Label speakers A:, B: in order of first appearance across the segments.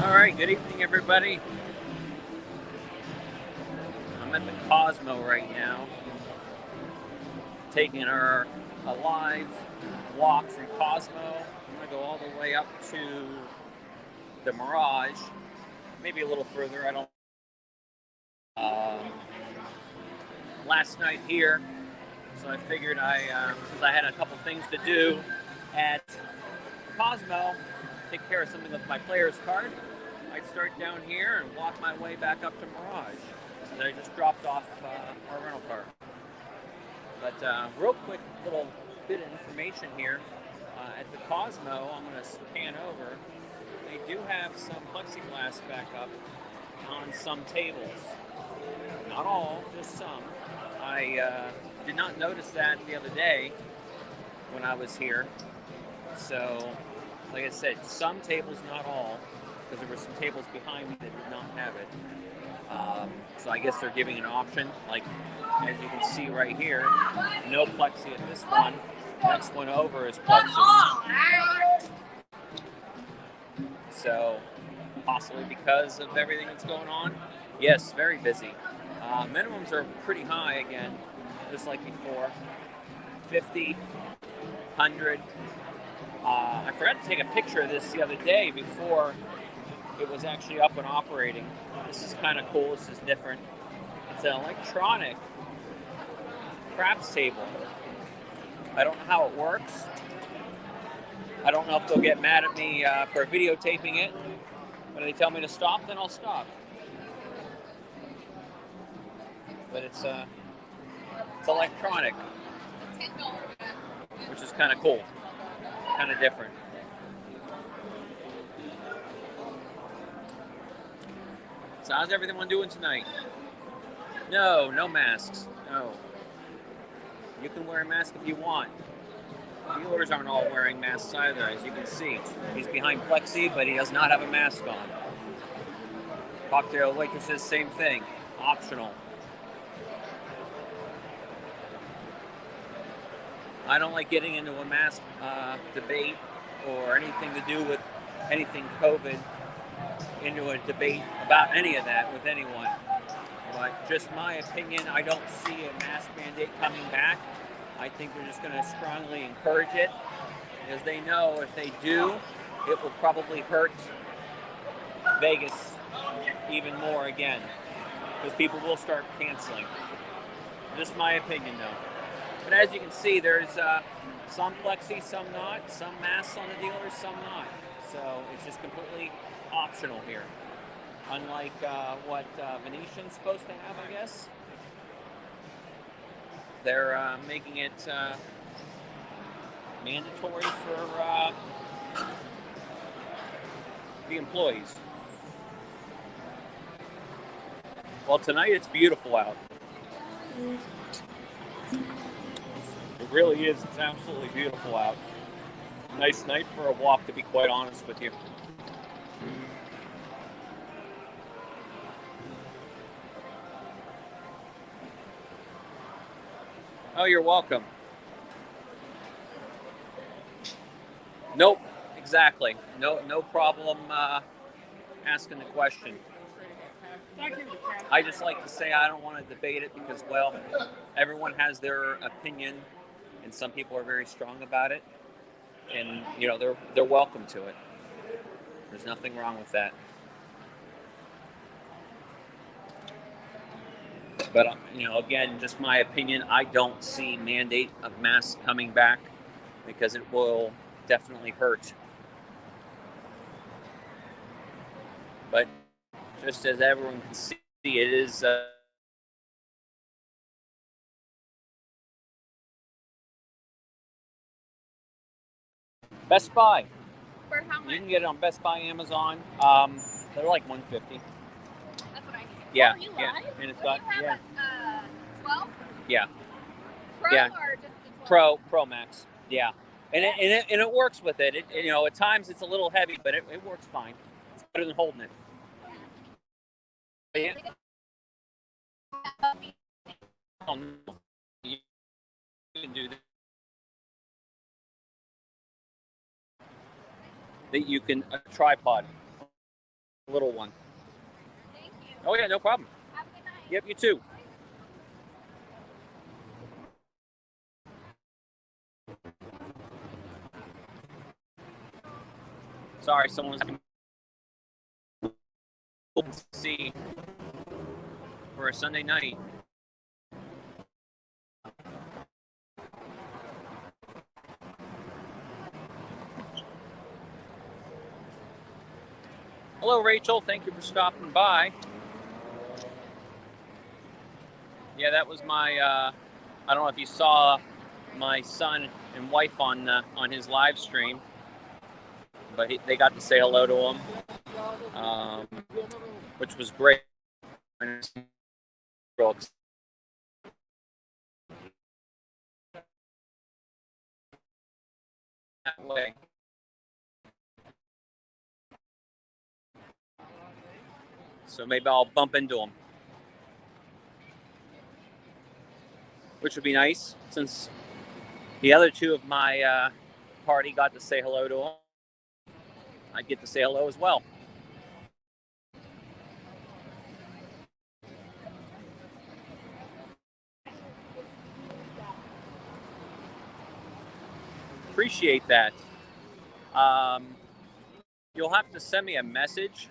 A: All right, good evening, everybody. I'm at the Cosmo right now, taking a live walk from Cosmo. I'm gonna go all the way up to the Mirage, maybe a little further. I don't. Last night here, so I figured since I had a couple things to do at Cosmo, take care of something with my player's card, I'd start down here and walk my way back up to Mirage. So I just dropped off our rental car. But real quick little bit of information here. At the Cosmo, I'm going to scan over. They do have some plexiglass back up on some tables. Not all, just some. I did not notice that the other day when I was here. So, like I said, some tables, not all, because there were some tables behind me that did not have it. So I guess they're giving an option. Like, as you can see right here, no plexi at this one. Next one over is plexi. So, possibly because of everything that's going on. Yes, very busy. Minimums are pretty high again, just like before. 50, 100. I forgot to take a picture of this the other day before it was actually up and operating. This is kind of cool. This is different. It's an electronic craps table. I don't know how it works. I don't know if they'll get mad at me for videotaping it. When they tell me to stop, then I'll stop. But it's electronic, which is kind of cool, kind of different. So how's everyone doing tonight? No masks. No. You can wear a mask if you want. Dealers aren't all wearing masks either, as you can see. He's behind plexi, but he does not have a mask on. Cocktail waitresses, same thing. Optional. I don't like getting into a mask debate or anything to do with anything COVID, into a debate about any of that with anyone. But just my opinion, I don't see a mask mandate coming back. I think they're just going to strongly encourage it, because they know if they do, it will probably hurt Vegas even more again, because people will start canceling. Just my opinion, though. But as you can see, there's some plexi, some not, some masks on the dealers, some not. So it's just completely optional here. Unlike what Venetian's supposed to have, I guess. They're making it mandatory for the employees. Well, tonight it's beautiful out. It really is. It's absolutely beautiful out. Nice night for a walk, to be quite honest with you. Oh, you're welcome. Nope, exactly. No problem asking the question. I just like to say I don't want to debate it because, well, everyone has their opinion, and some people are very strong about it, and they're welcome to it. There's nothing wrong with that. But again, just my opinion. I don't see mandate of masks coming back because it will definitely hurt. But just as everyone can see, it is Best Buy.
B: For how much?
A: You can get it on Best Buy, Amazon. They're like $150.
B: That's what I need.
A: Yeah,
B: Oh, you
A: yeah,
B: live?
A: and it's got
B: 12?
A: Yeah.
B: Pro
A: Yeah.
B: or just the 12?
A: Pro Max. Yeah, and it works with it. At times it's a little heavy, but it works fine. It's better than holding it. But yeah. Oh, no. You can do that. That you can a tripod. little one.
B: Thank you.
A: Oh yeah, no problem.
B: Have a good night.
A: Yep, you too. Sorry, someone's to see for a Sunday night. Hello, Rachel. Thank you for stopping by. Yeah, that was my. I don't know if you saw my son and wife on his live stream, but they got to say hello to him, which was great. That way. So maybe I'll bump into him, which would be nice since the other two of my party got to say hello to him. I'd get to say hello as well. Appreciate that. You'll have to send me a message.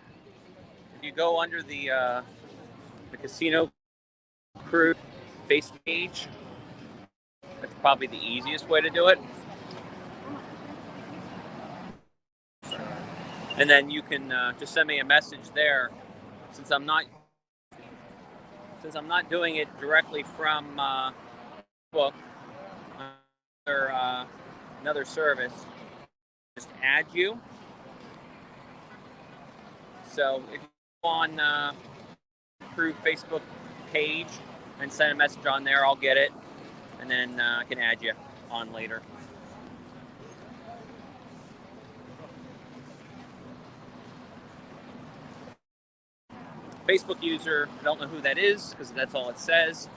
A: If you go under the Casino Crew Facebook page, that's probably the easiest way to do it. And then you can just send me a message there, since I'm not doing it directly from book or another service. Just add you. So if you go on Crew Facebook page and send a message on there, I'll get it, and then I can add you on later. Facebook user, I don't know who that is because that's all it says.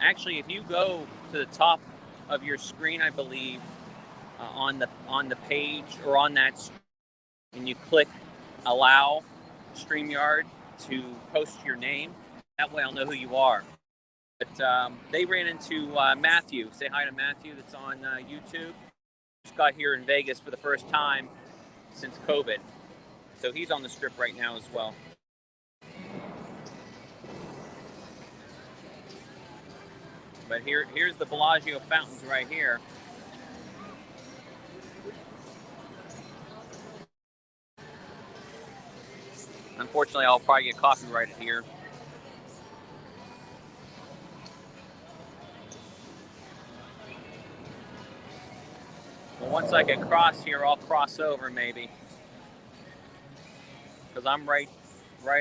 A: Actually, if you go to the top of your screen, I believe, on the page or on that screen, and you click allow StreamYard to post your name, that way I'll know who you are. But they ran into Matthew. Say hi to Matthew that's on YouTube. Just got here in Vegas for the first time since COVID. So he's on the strip right now as well. But here's the Bellagio fountains right here. Unfortunately, I'll probably get copyrighted here. But once I get across here, I'll cross over maybe. Because I'm right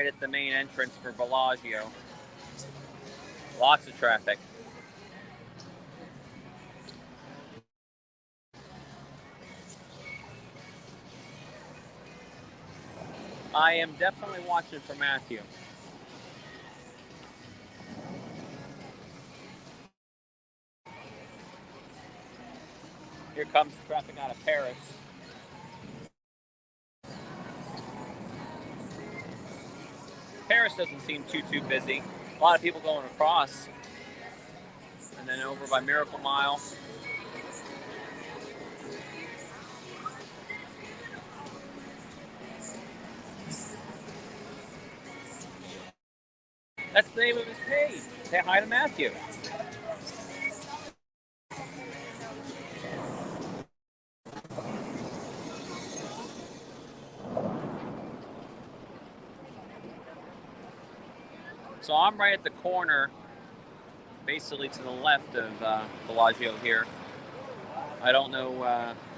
A: at the main entrance for Bellagio. Lots of traffic. I am definitely watching for Matthew. Here comes the traffic out of Paris. Paris doesn't seem too busy. A lot of people going across. And then over by Miracle Mile. That's the name of his page. Say hi to Matthew. So I'm right at the corner, basically to the left of Bellagio here. I don't know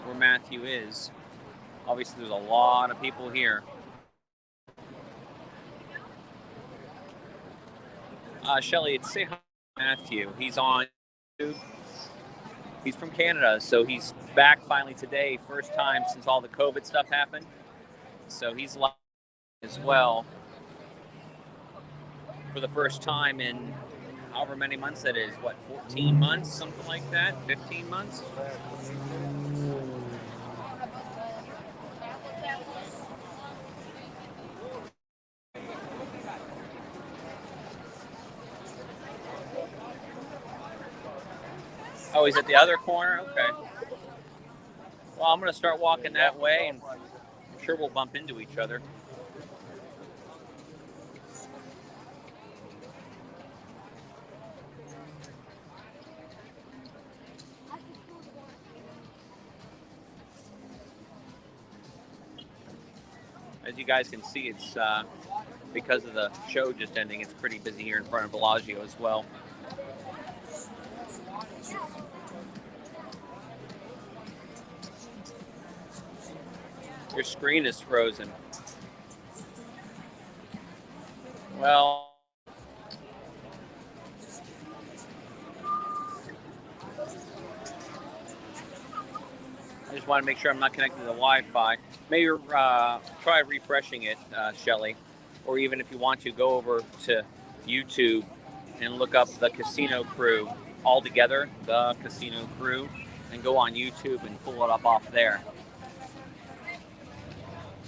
A: where Matthew is. Obviously, there's a lot of people here. Shelly, it's Say Hi Matthew. He's on YouTube. He's from Canada, so he's back finally today, first time since all the COVID stuff happened. So he's live as well for the first time in however many months that is. What, 14 months, something like that? 15 months? Oh, he's at the other corner? Okay. Well, I'm going to start walking that way, and I'm sure we'll bump into each other. As you guys can see, it's because of the show just ending, it's pretty busy here in front of Bellagio as well. Your screen is frozen. Well, I just want to make sure I'm not connected to the Wi-Fi. Maybe try refreshing it, Shelly. Or even if you want to, go over to YouTube and look up The Casino Crew all together, The Casino Crew, and go on YouTube and pull it up off there.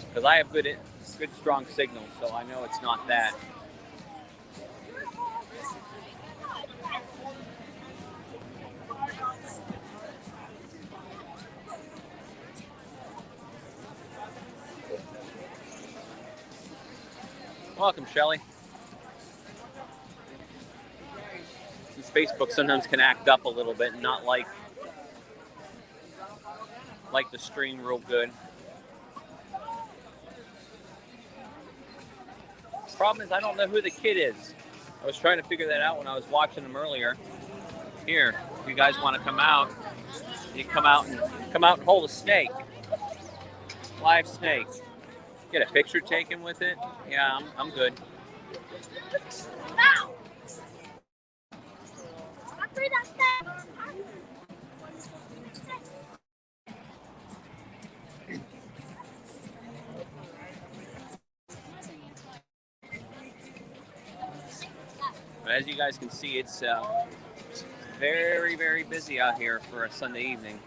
A: Because I have good strong signal, so I know it's not that. Welcome, Shelly. Since Facebook sometimes can act up a little bit and not like the stream real good. Problem is, I don't know who the kid is. I was trying to figure that out when I was watching them earlier. Here, if you guys want to come out, you come out and hold a snake. Live snake. Get a picture taken with it. Yeah, I'm good. But as you guys can see, it's very, very busy out here for a Sunday evening.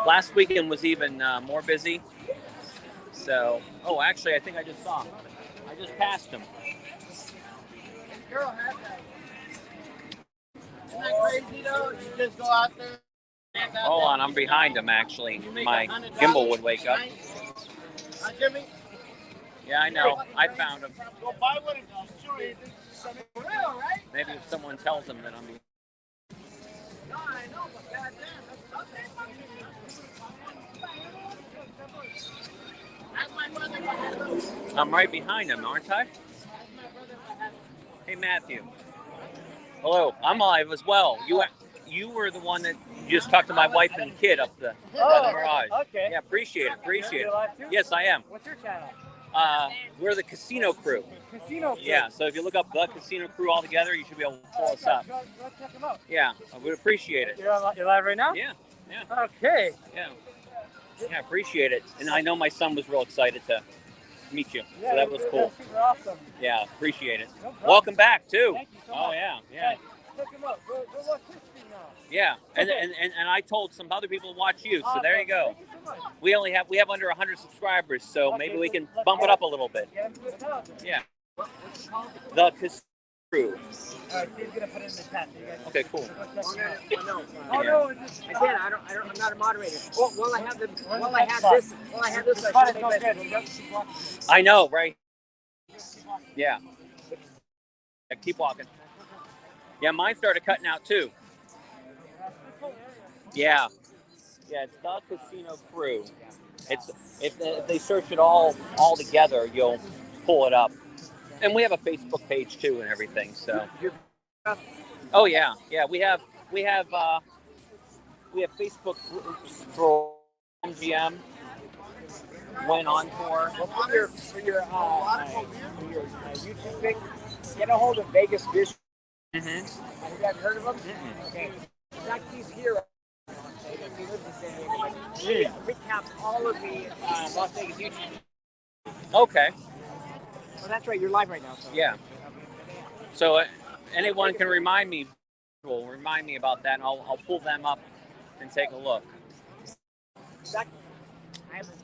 A: Last weekend was even more busy. So, oh, actually, I think I just saw him. I just passed him.
C: Girl had that. Isn't that crazy though? You just go out there.
A: Hold on, I'm behind him actually. My gimbal would wake up.
C: Jimmy?
A: Yeah, I know. I found him.
C: Go buy one and shoot it.
A: Maybe if someone tells him that I'm behind.
C: No, I know, but goddamn, that's my brother.
A: I'm right behind him, aren't I? Hey, Matthew. Hello. I'm live as well. You were the one that just talked to my wife and kid up the garage.
D: Okay.
A: Yeah, appreciate it.
D: You're live too?
A: Yes, I am.
D: What's your channel?
A: We're the Casino Crew.
D: Casino Crew.
A: Yeah, so if you look up the Casino Crew all together, you should be able to pull us up.
D: Go check them out.
A: Yeah, I would appreciate it.
D: You're live right now?
A: Yeah.
D: Okay.
A: Yeah, appreciate it. And I know my son was real excited to meet you,
D: Yeah,
A: so that was cool.
D: That's super awesome.
A: Yeah, appreciate it.
D: No problem.
A: Welcome back too.
D: Thank you so
A: Oh
D: much.
A: yeah.
D: Hey, check them out. Go watch history now.
A: Yeah, and,
D: Okay.
A: and I told some other people to watch you, so there you go.
D: Thank you so much.
A: We have under 100 subscribers, so
D: Okay,
A: maybe we can
D: let's
A: bump it
D: go.
A: up a little bit.
D: Get them to 1,000.
A: Yeah. The Casino Crew.
D: All right, Steve's gonna put it in the chat. So you guys
A: Okay, cool.
D: go check them out.
C: No.
D: Oh no, it's just.
C: I can't. I'm not a moderator. While I have this, I
D: Fine,
C: should
D: it's
C: make
D: okay.
C: my.
A: I know, right? Yeah. Keep walking. Yeah, mine started cutting out too. Yeah. Yeah, it's the Casino Crew. It's if they search it all together, you'll pull it up. And we have a Facebook page too and everything. So. Oh yeah, we have Facebook groups for MGM. Went on tour.
C: Well, for your YouTube thing, get a hold of Vegas Vision.
A: Mm-hmm.
C: Have you guys heard of them?
A: Mm-mm.
C: Okay. He's here. He lives in San Diego. But he recaps all of the Las Vegas YouTube.
A: Okay.
C: Oh, that's right. You're live right now. So.
A: Yeah. So anyone can remind me about that, and I'll pull them up and take a look.
C: I haven't.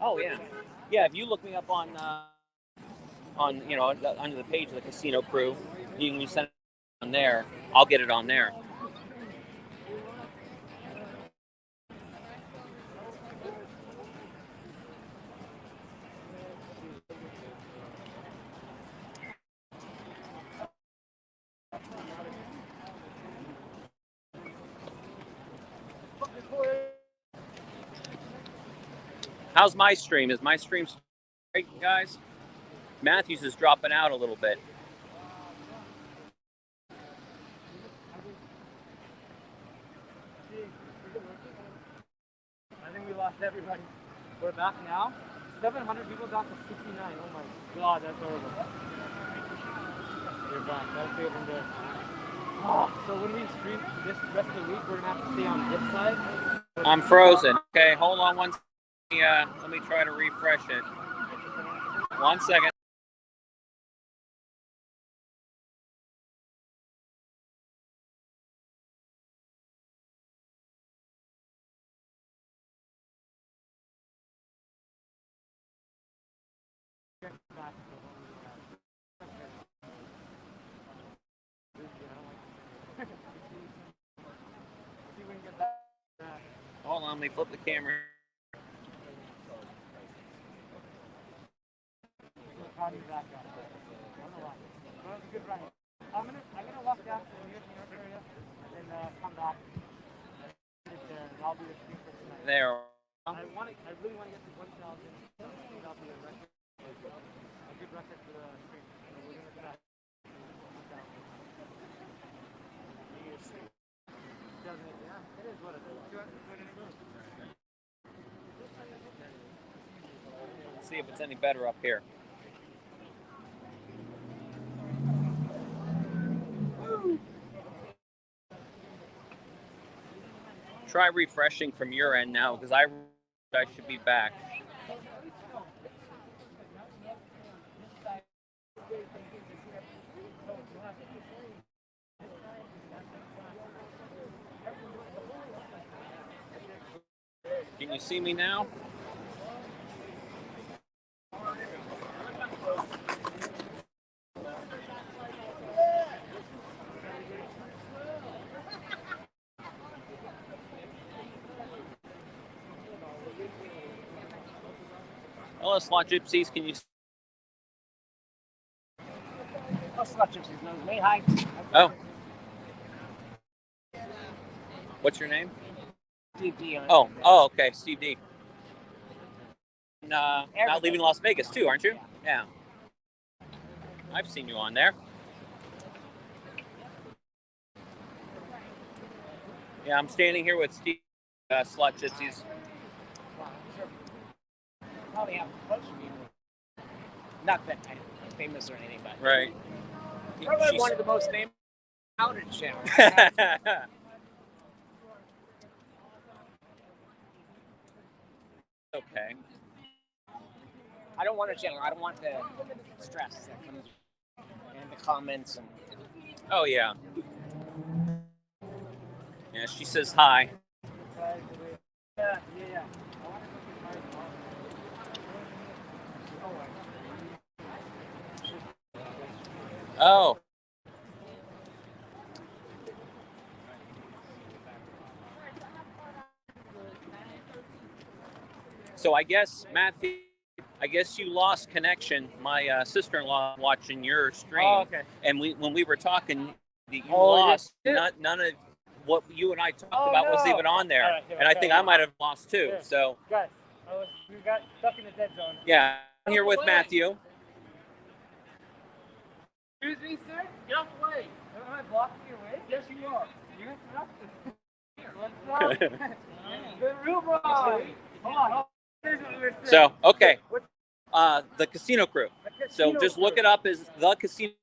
A: Oh yeah, yeah. If you look me up on under the page of the Casino Crew, you can send it on there. I'll get it on there. How's my stream? Is my stream straight, guys? Matthews is dropping out a little bit.
D: I think we lost everybody. We're back now. 700 people down to 69. Oh my god, that's horrible. We're back. That's it from there. So when we stream this rest of the week, we're gonna have to stay on this side.
A: I'm frozen. Okay, hold on one second. Let me try to refresh it. 1 second. Hold on, let me flip the camera.
D: I'm gonna walk down to the New York area and then come back. And I'll do the stream for tonight.
A: There.
D: I really want to get to 1,000. I think that'll be a record. A good record for the stream. So we're gonna try 1,000. Yeah, it is what it is.
A: Let's see if it's any better up here. Try refreshing from your end now, because I should be back. Can you see me now? Hello, Slot Gypsies. Can you?
C: Oh, Slot Gypsies knows me. Hi.
A: Oh. What's your name?
C: Steve D.
A: Oh, okay, Steve D. Not leaving Las Vegas too, aren't you? Yeah. I've seen you on there. Yeah, I'm standing here with Steve, Slot Gypsies.
C: Probably have a bunch of people. Not that I'm famous or anything, but
A: Right.
C: probably one of the most famous outage channels.
A: Okay.
C: I don't want a channel. I don't want the stress that comes and the comments and.
A: Oh yeah. Yeah, she says hi.
D: Yeah.
A: Oh. So I guess, Matthew, you lost connection. My sister-in-law watching your stream.
D: Oh, okay.
A: And when we were talking, you
D: Oh,
A: lost.
D: yes.
A: None of what you and I talked about was even on there.
D: All right,
A: and I think I might have lost too.
D: Yeah.
A: So
D: Guys, we got stuck in the dead zone.
A: yeah, I'm here with Matthew.
D: Excuse me, sir? Get out the way. Am I blocking your way? Yes, you are. You're interrupting. What's up? The real bro. Hold on. Here's what we're saying.
A: So okay, the Casino Crew.
D: The
A: So
D: Casino
A: just look
D: Crew.
A: it up as the Casino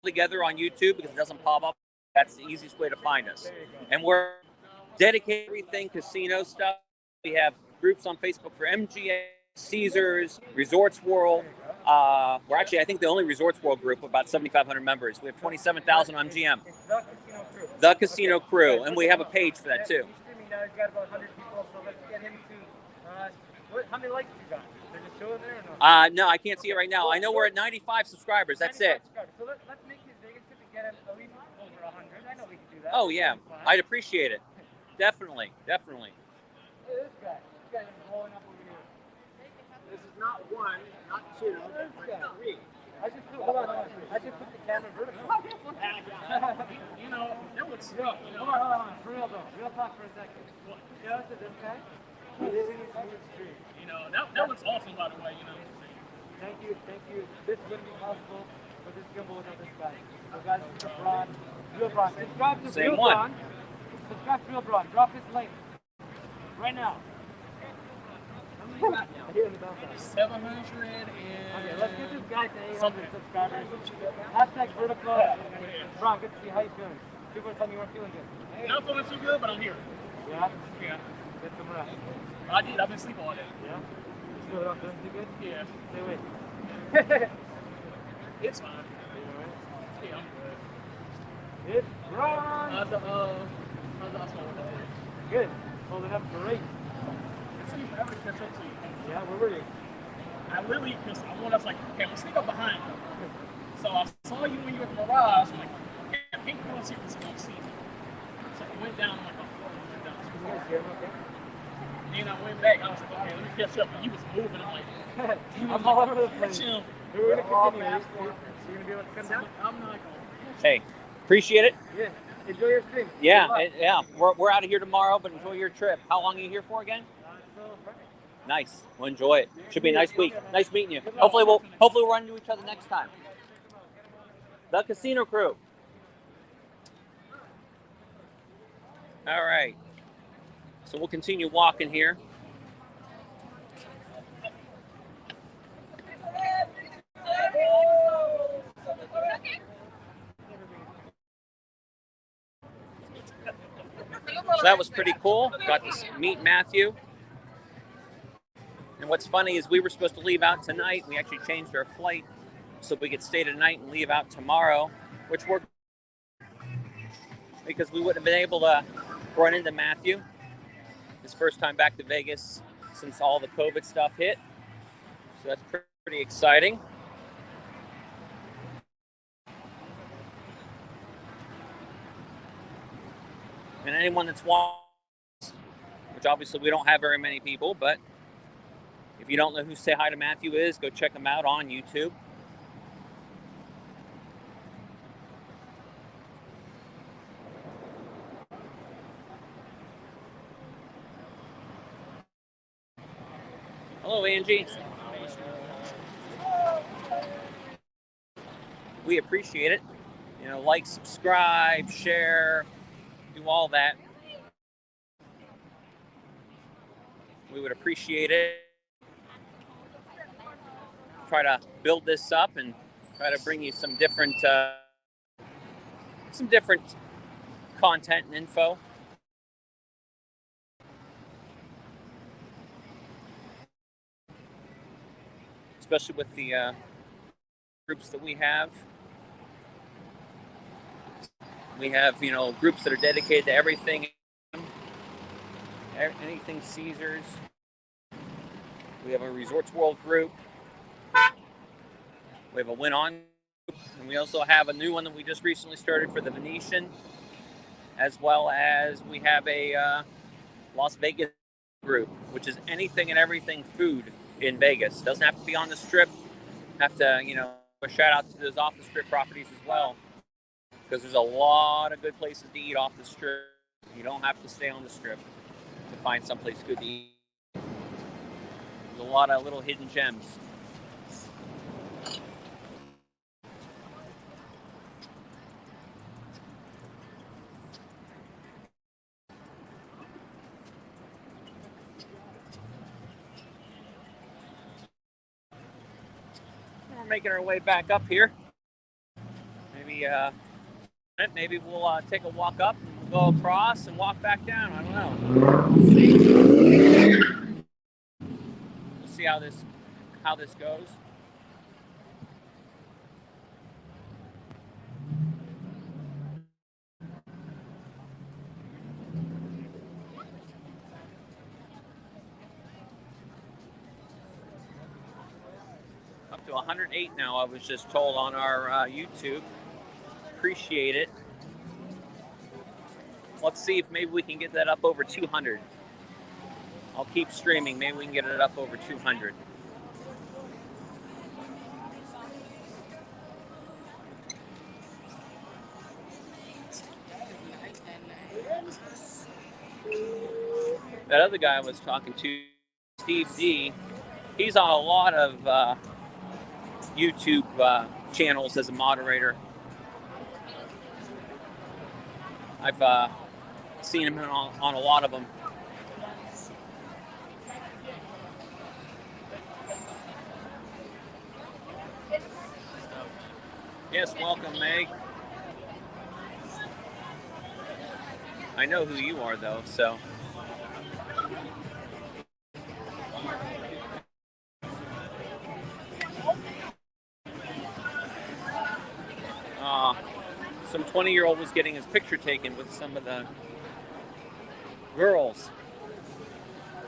A: together on YouTube, because it doesn't pop up. That's the easiest way to find us.
D: There you go.
A: And we're dedicated to everything casino stuff. We have groups on Facebook for MGA, Caesars, Resorts World. We're actually, I think, the only Resorts World group with about 7,500 members. We have 27,000 on MGM.
D: It's the Casino Crew.
A: The Casino
D: Okay.
A: Crew,
D: Guys,
A: and we have a page for that too.
D: He's streaming now. He's got about 100 people, so let's get him to. How many likes you got? They're just showing there or no?
A: No, I can't see it right now. I know we're at 95 subscribers. That's it.
D: 95 subscribers. So let's make his biggest tip and get him at least over 100. I know we can
A: Oh yeah, I'd appreciate it. Definitely, definitely.
D: Look at this guy. This guy is blowing up over here.
C: This is not one, not two, but three.
D: I just put, hold on. I just put the camera vertical.
E: You know, that looks sweet.
D: Yo,
E: You know,
D: hold on. For real though. Real talk for a second. Shout out to this guy. He's in his smooth street.
E: you know that looks awesome, by the way. You know.
D: Thank you. This wouldn't be possible for this gimbal without this guy. So guys, this is Braun. Real Braun. Subscribe to
A: Same
D: Real
A: one.
D: Braun. Subscribe to Real Braun. Drop his link. Right now.
C: How many you got now?
D: Here in the background.
E: 700 and.
D: Okay, let's get this guy to 800 subscribers. Hashtag vertical. Braun, good to see you. How you feeling? People are telling me you weren't feeling good.
E: Not feeling too good, but I'm here.
D: Yeah?
E: Yeah.
D: Get some rest.
E: I did. I've been sleeping all day.
D: Yeah? Still not feeling too good?
E: Yeah.
D: Stay away.
E: It's fine.
D: You alright?
E: Yeah, I'm good.
D: It's Braun!
E: How's the hospital with that?
D: Good. Holding up great.
E: It's taking forever to catch up to you.
D: Yeah, where were you?
E: I literally, because I was like, okay, I'm gonna sneak up behind you. So I saw you when you were at the Mirage. I'm like, okay, I can't go and see this one scene. So I went down, I'm like, oh, fuck, I went down too
D: You
E: far.
D: guys hear me okay?
E: Then I went back, I was like, okay, let me catch up. And you was moving, I'm like,
D: I'm all over the place.
E: chill.
D: We're gonna continue. You're gonna be able to come down?
E: I'm not going.
A: Hey, appreciate it.
D: Yeah. Enjoy your stream.
A: Yeah,
D: Good luck.
A: yeah. We're out of here tomorrow, but enjoy your trip. How long are you here for again?
D: So, Friday.
A: Nice. We'll enjoy it. Should be a nice week. Nice meeting you. Hopefully we'll run into each other next time. The casino crew. All right. So we'll continue walking here. So that was pretty cool. Got to meet Matthew. And what's funny is we were supposed to leave out tonight. We actually changed our flight so we could stay tonight and leave out tomorrow, which worked because we wouldn't have been able to run into Matthew. His first time back to Vegas since all the COVID stuff hit. So that's pretty exciting. And anyone that's watched, which obviously we don't have very many people, but if you don't know who Say Hi to Matthew is, go check him out on YouTube. Hello, Angie. We appreciate it. You know, like, subscribe, share, do all that. We would appreciate it. Try to build this up and try to bring you some different content and info. Especially with the groups that we have. We have, you know, groups that are dedicated to everything Caesars. We have a Resorts World group. We have a Win On group. And we also have a new one that we just recently started for the Venetian, as well as we have a Las Vegas group, which is anything and everything food in Vegas. Doesn't have to be on the Strip. Have to, you know, a shout out to those off the Strip properties as well, because there's a lot of good places to eat off the Strip. You don't have to stay on the Strip to find someplace good to eat. There's a lot of little hidden gems. We're making our way back up here. Maybe we'll take a walk up, go across, and walk back down. I don't know. We'll see how this goes. Up to 108 now, I was just told on our YouTube. Appreciate it. Let's see if maybe we can get that up over 200. I'll keep streaming. Maybe we can get it up over 200. That other guy I was talking to, Steve D, he's on a lot of YouTube channels as a moderator. I've seen him on a lot of them. Yes, welcome, Meg. I know who you are, though, so. Some 20-year-old was getting his picture taken with some of the girls.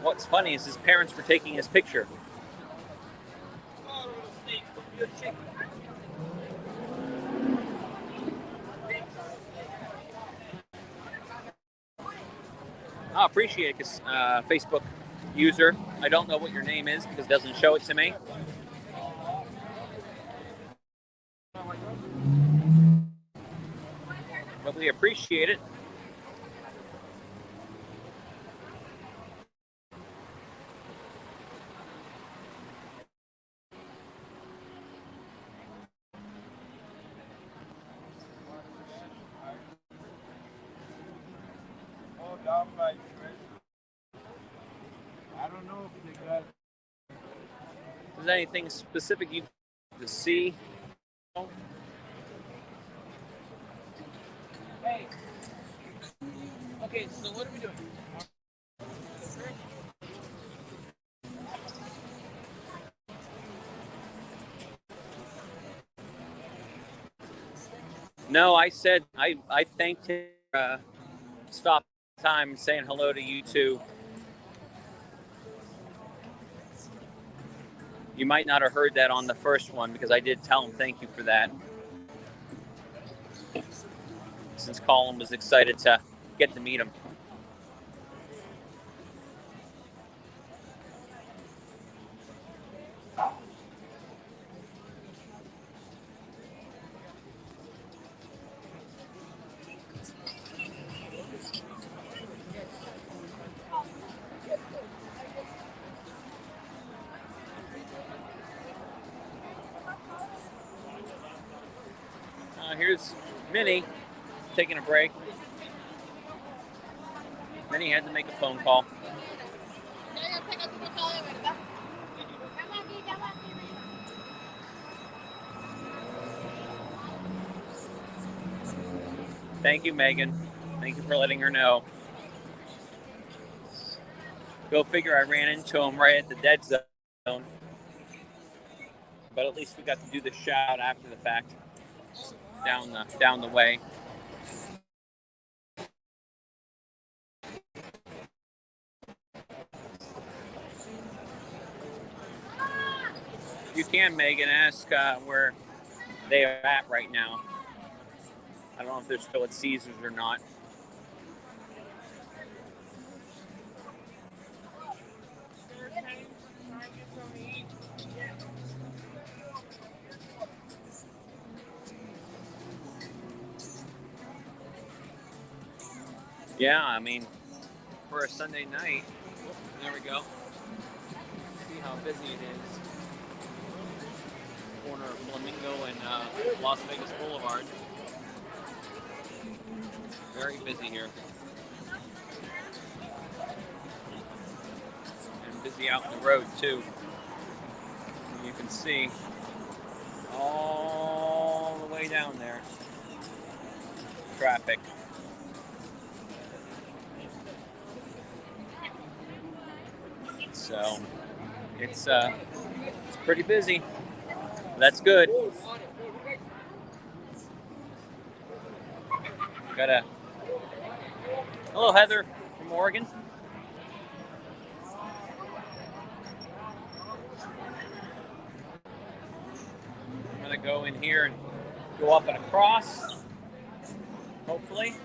A: What's funny is his parents were taking his picture. I appreciate it, because Facebook user, I don't know what your name is because it doesn't show it to me. But we appreciate it.
F: I don't know if they got.
A: Is there anything specific you to see?
E: Hey. Okay, so what are we doing?
A: No, I said I thanked him for stop time and saying hello to you two. You might not have heard that on the first one because I did tell him thank you for that. Since Colin was excited to get to meet him. Here's Minnie taking a break. Minnie had to make a phone call. Thank you, Megan. Thank you for letting her know. Go figure, I ran into him right at the dead zone. But at least we got to do the shout after the fact. Down the way. You can, Megan, ask where they are at right now. I don't know if they're still at Caesars or not. Yeah, I mean, for a Sunday night, there we go. See how busy it is. Corner of Flamingo and Las Vegas Boulevard. Very busy here. And busy out in the road too. And you can see all the way down there. Traffic. So it's pretty busy. That's good. Got a hello, Heather from Oregon. I'm gonna go in here and go up and across. Hopefully.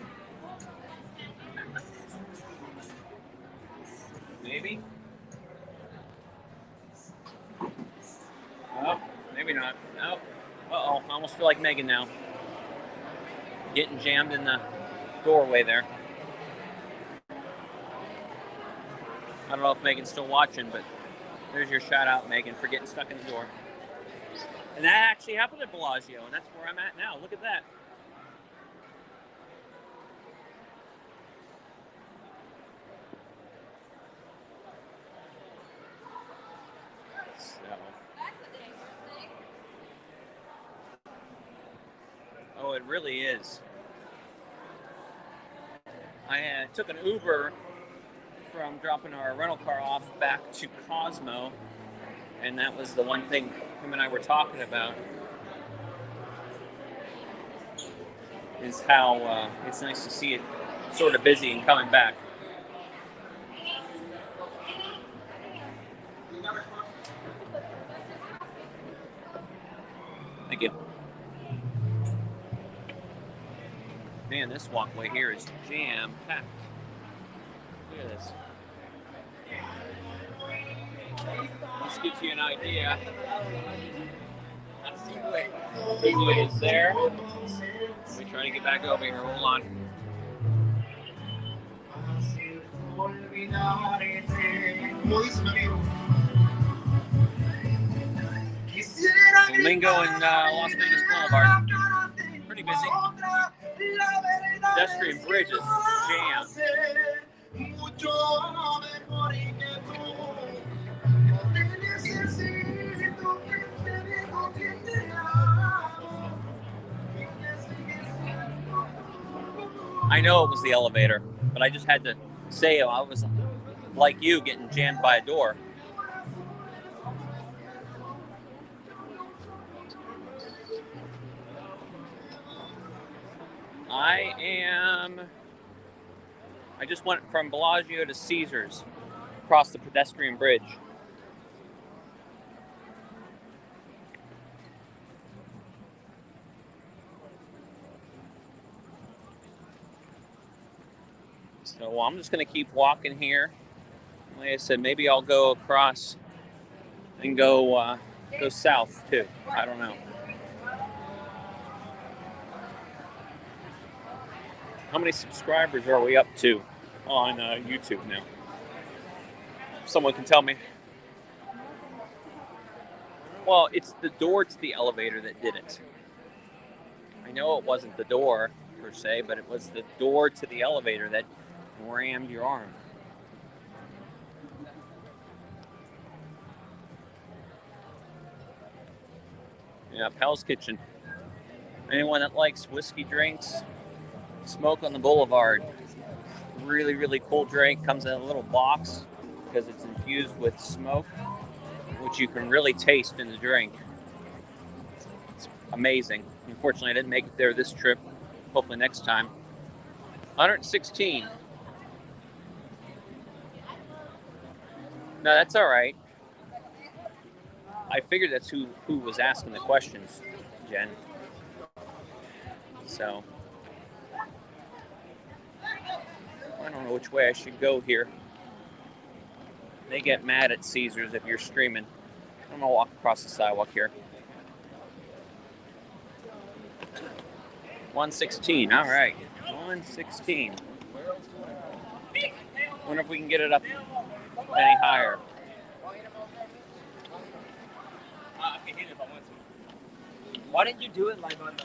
A: Maybe not. Oh, uh-oh. I almost feel like Megan now. Getting jammed in the doorway there. I don't know if Megan's still watching, but there's your shout out, Megan, for getting stuck in the door. And that actually happened at Bellagio, and that's where I'm at now. Look at that. Oh, it really is. I took an Uber from dropping our rental car off back to Cosmo, and that was the one thing him and I were talking about, is how it's nice to see it sort of busy and coming back. Thank you. Man, this walkway here is jam-packed. Look at this. This gives you an idea. Seaway is there. Let me try to get back over here. Hold on. Flamingo and Las Vegas Boulevard. Pretty busy. Pedestrian bridge is jammed. I know it was the elevator, but I just had to say I was like you, getting jammed by a door. I just went from Bellagio to Caesars, across the pedestrian bridge. So I'm just going to keep walking here. Like I said, maybe I'll go across and go south too. I don't know. How many subscribers are we up to on YouTube now? Someone can tell me. Well, it's the door to the elevator that did it. I know it wasn't the door per se, but it was the door to the elevator that rammed your arm. Yeah, Pal's Kitchen. Anyone that likes whiskey drinks, Smoke on the Boulevard. Really, really cool drink. Comes in a little box because it's infused with smoke, which you can really taste in the drink. It's amazing. Unfortunately, I didn't make it there this trip. Hopefully next time. 116. No, that's all right. I figured that's who was asking the questions, Jen. So I don't know which way I should go here. They get mad at Caesars if you're streaming. I'm gonna walk across the sidewalk here. 116, all right. 116. Wonder if we can get it up any higher.
C: I can hit it if I want to. Why didn't you do it like on the...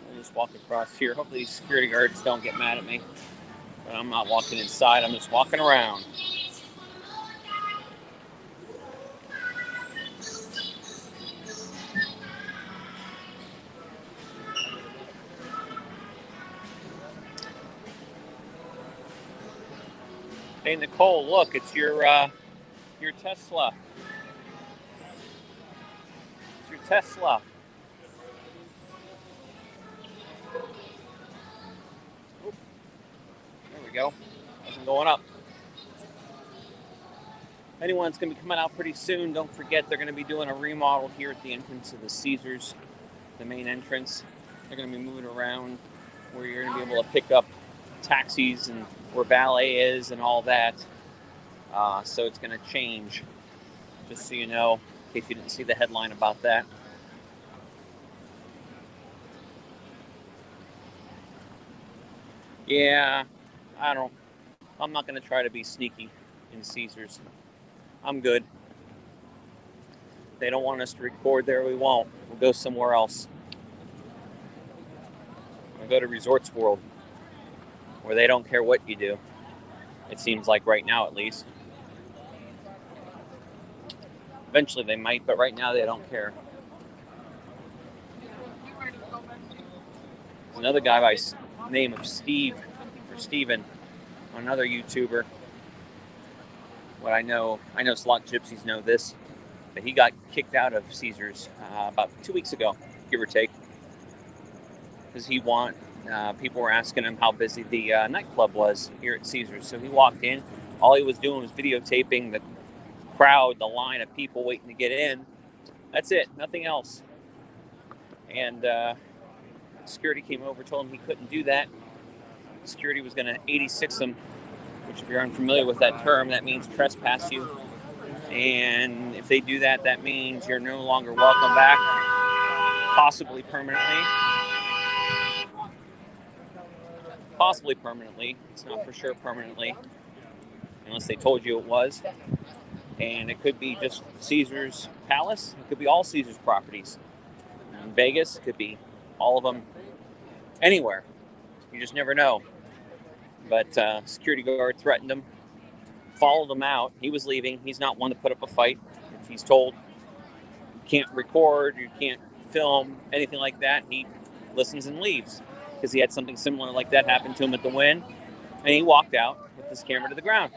A: We'll just walk across here. Hopefully these security guards don't get mad at me. But I'm not walking inside, I'm just walking around. Hey Nicole, look, it's your Tesla. It's your Tesla. Oop. There we go. Wasn't going up. Anyone's going to be coming out pretty soon. Don't forget they're going to be doing a remodel here at the entrance of the Caesars, the main entrance. They're going to be moving around where you're going to be able to pick up taxis and where valet is and all that. So it's going to change, just so you know, in case you didn't see the headline about that. Yeah, I'm not going to try to be sneaky in Caesars. I'm good. If they don't want us to record there, we won't. We'll go somewhere else. We'll go to Resorts World, where they don't care what you do. It seems like right now, at least. Eventually they might, but right now they don't care. There's another guy by the name of Steve, or Steven, another YouTuber. What I know Slot Gypsies know this, that he got kicked out of Caesars about 2 weeks ago, give or take, because people were asking him how busy the nightclub was here at Caesars. So he walked in. All he was doing was videotaping the crowd, the line of people waiting to get in. That's it, nothing else. And security came over, told him he couldn't do that. Security was going to 86 him, which, if you're unfamiliar with that term, that means trespass you. And if they do that, that means you're no longer welcome back, possibly permanently. Possibly permanently. It's not for sure permanently, unless they told you it was. And it could be just Caesars Palace. It could be all Caesars properties. In Vegas, it could be all of them. Anywhere. You just never know. But security guard threatened him, followed him out. He was leaving. He's not one to put up a fight. If he's told you can't record, you can't film, anything like that, he listens and leaves. Because he had something similar like that happen to him at the Wynn. And he walked out with his camera to the ground.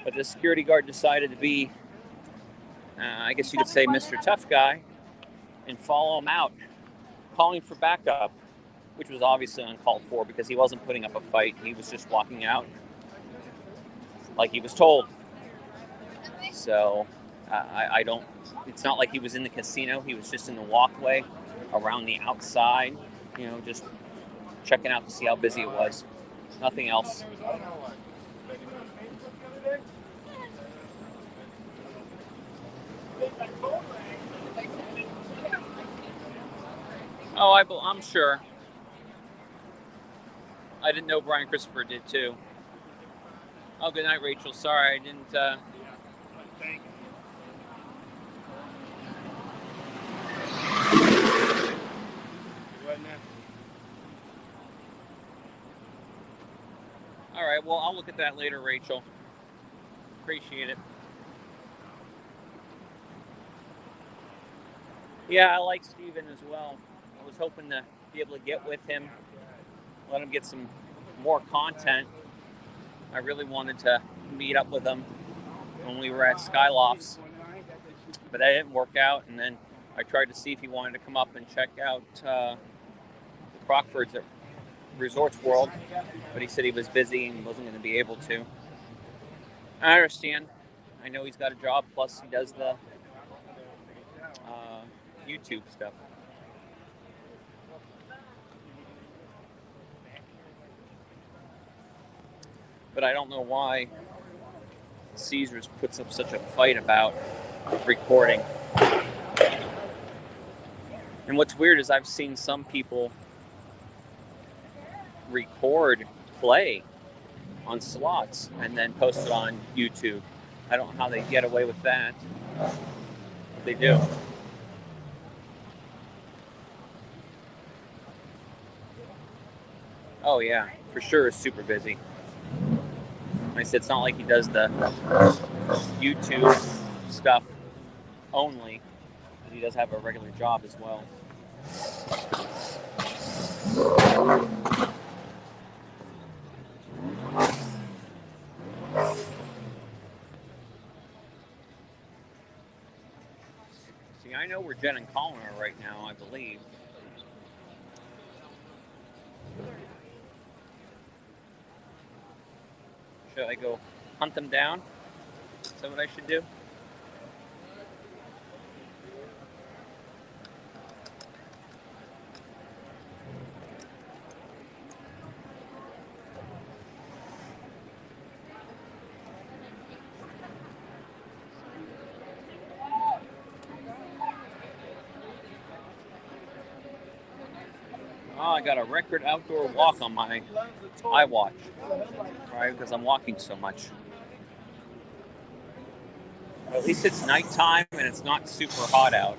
A: But the security guard decided to be, I guess you could say, Mr. Tough Guy, and follow him out, calling for backup, which was obviously uncalled for because he wasn't putting up a fight. He was just walking out like he was told. So I don't, it's not like he was in the casino. He was just in the walkway around the outside, just checking out to see how busy it was. Nothing else. Oh, I'm sure. I didn't know Brian Christopher did too. Oh, good night, Rachel. Sorry, I didn't.
F: Thank you.
A: All right, well, I'll look at that later, Rachel. Appreciate it. Yeah, I like Steven as well. I was hoping to be able to get with him, let him get some more content. I really wanted to meet up with him when we were at Skylofts, but that didn't work out. And then I tried to see if he wanted to come up and check out the Crockfords at Resorts World, but he said he was busy and wasn't going to be able to. I understand. I know he's got a job, plus he does the YouTube stuff. But I don't know why Caesars puts up such a fight about recording. And what's weird is I've seen some people record play on slots and then post it on YouTube. I don't know how they get away with that. But they do. Oh yeah, for sure it's super busy. Like I said, it's not like he does the YouTube stuff only, but he does have a regular job as well. See, I know where Jen and Colin are right now, I believe. Should I go hunt them down? Is that what I should do? Oh, I got a record outdoor walk on my iWatch, right? Because I'm walking so much. At least it's nighttime and it's not super hot out.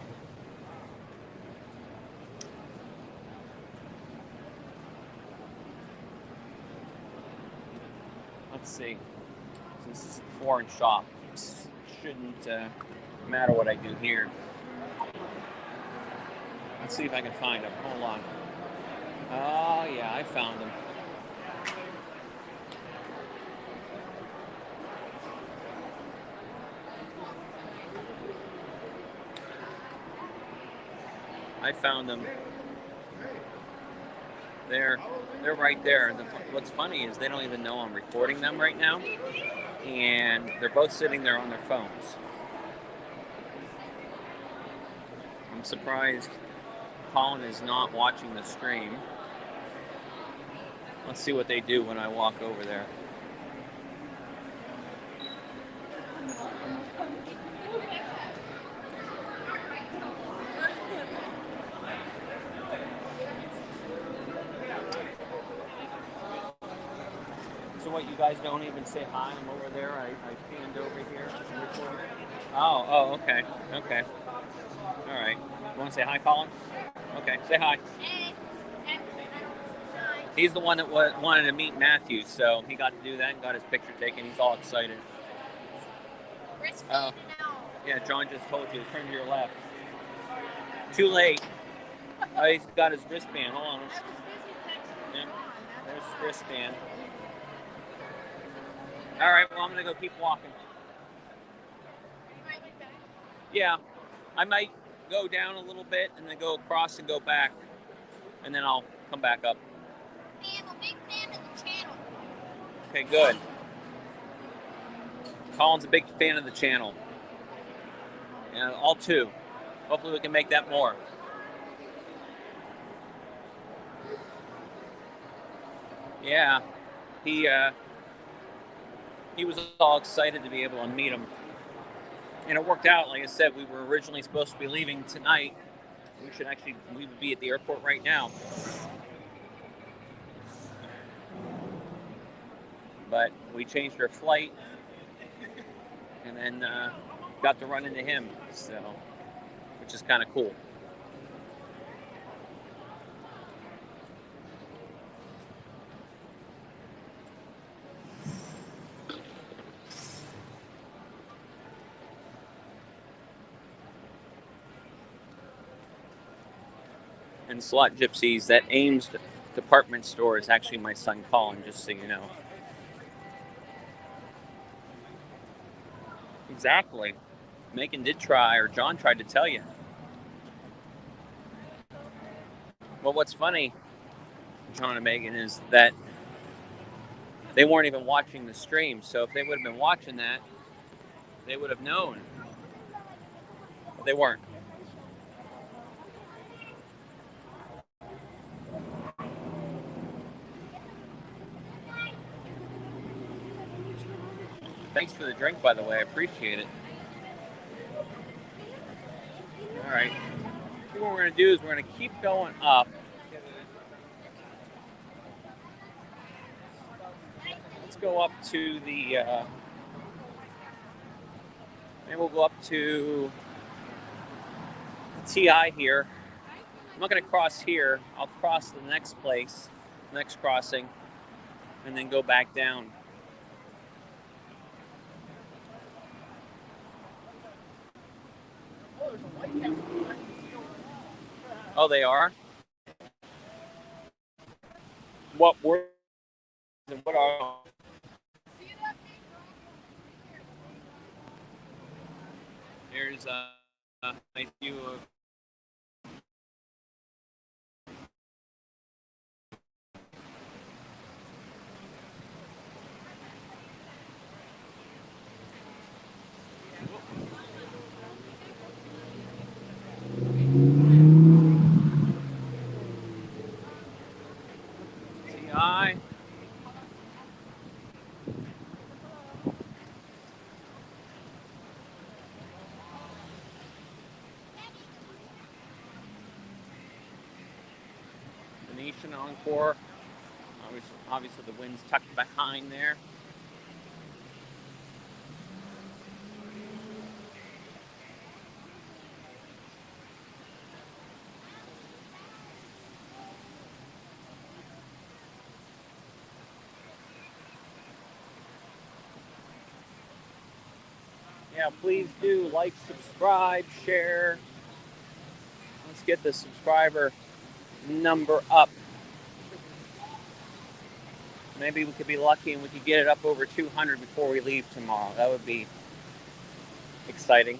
A: Let's see. Since this is a foreign shop, it shouldn't matter what I do here. Let's see if I can find him. Hold on. Oh, yeah, I found him. I found them. They're right there. What's funny is they don't even know I'm recording them right now, and they're both sitting there on their phones. I'm surprised Colin is not watching the stream. Let's see what they do when I walk over there. So what, you guys don't even say hi? I'm over there. I panned over here. Oh, okay. Okay. All right. You want to say hi, Colin? Okay, say hi. He's the one that wanted to meet Matthew, so he got to do that and got his picture taken. He's all excited. Oh, yeah, John just told you to turn to your left. Too late. Oh, he's got his wristband. Hold on. Yeah, there's his wristband. All right, well, I'm going to go keep walking. Yeah, I might go down a little bit and then go across and go back, and then I'll come back up.
B: I'm a big fan of the channel.
A: Okay, good. Colin's a big fan of the channel. And all two. Hopefully we can make that more. Yeah, he was all excited to be able to meet him. And it worked out. Like I said, we were originally supposed to be leaving tonight. We would be at the airport right now. But we changed our flight and then got to run into him, so, which is kind of cool. And Slot Gypsies, that Ames department store is actually my son Colin, just so you know. Exactly. Megan did try, or John tried to tell you. Well, what's funny, John and Megan, is that they weren't even watching the stream. So if they would have been watching that, they would have known. But they weren't. Thanks for the drink, by the way. I appreciate it. All right. I think what we're going to do is we're going to keep going up. Let's go up to the... maybe we'll go up to the TI here. I'm not going to cross here. I'll cross the next place, next crossing, and then go back down. Oh, they are? What were and what are? There's a nice view of TI. Ocean Encore. Obviously the wind's tucked behind there. Yeah, please do like, subscribe, share. Let's get the subscriber number up. Maybe we could be lucky and we could get it up over 200 before we leave tomorrow. That would be exciting.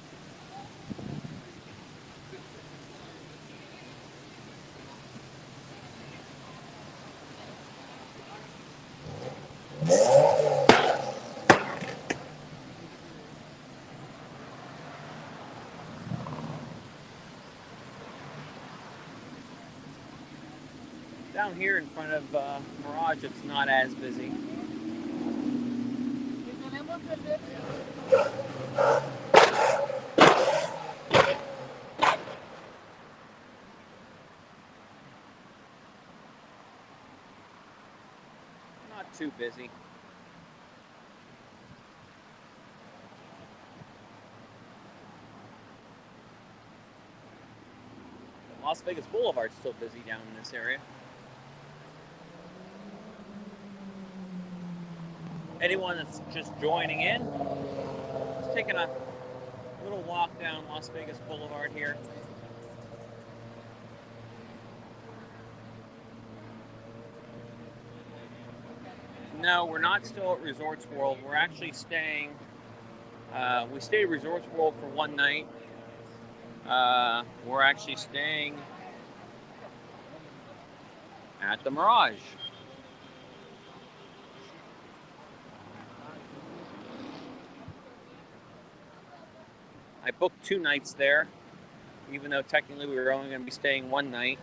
A: Down here in front of Mirage, it's not as busy. Not too busy. Las Vegas Boulevard's still busy down in this area. Anyone that's just joining in, just taking a little walk down Las Vegas Boulevard here. No, we're not still at Resorts World. We're actually staying, we stayed at Resorts World for one night. We're actually staying at the Mirage. I booked 2 nights there, even though technically we were only going to be staying one night.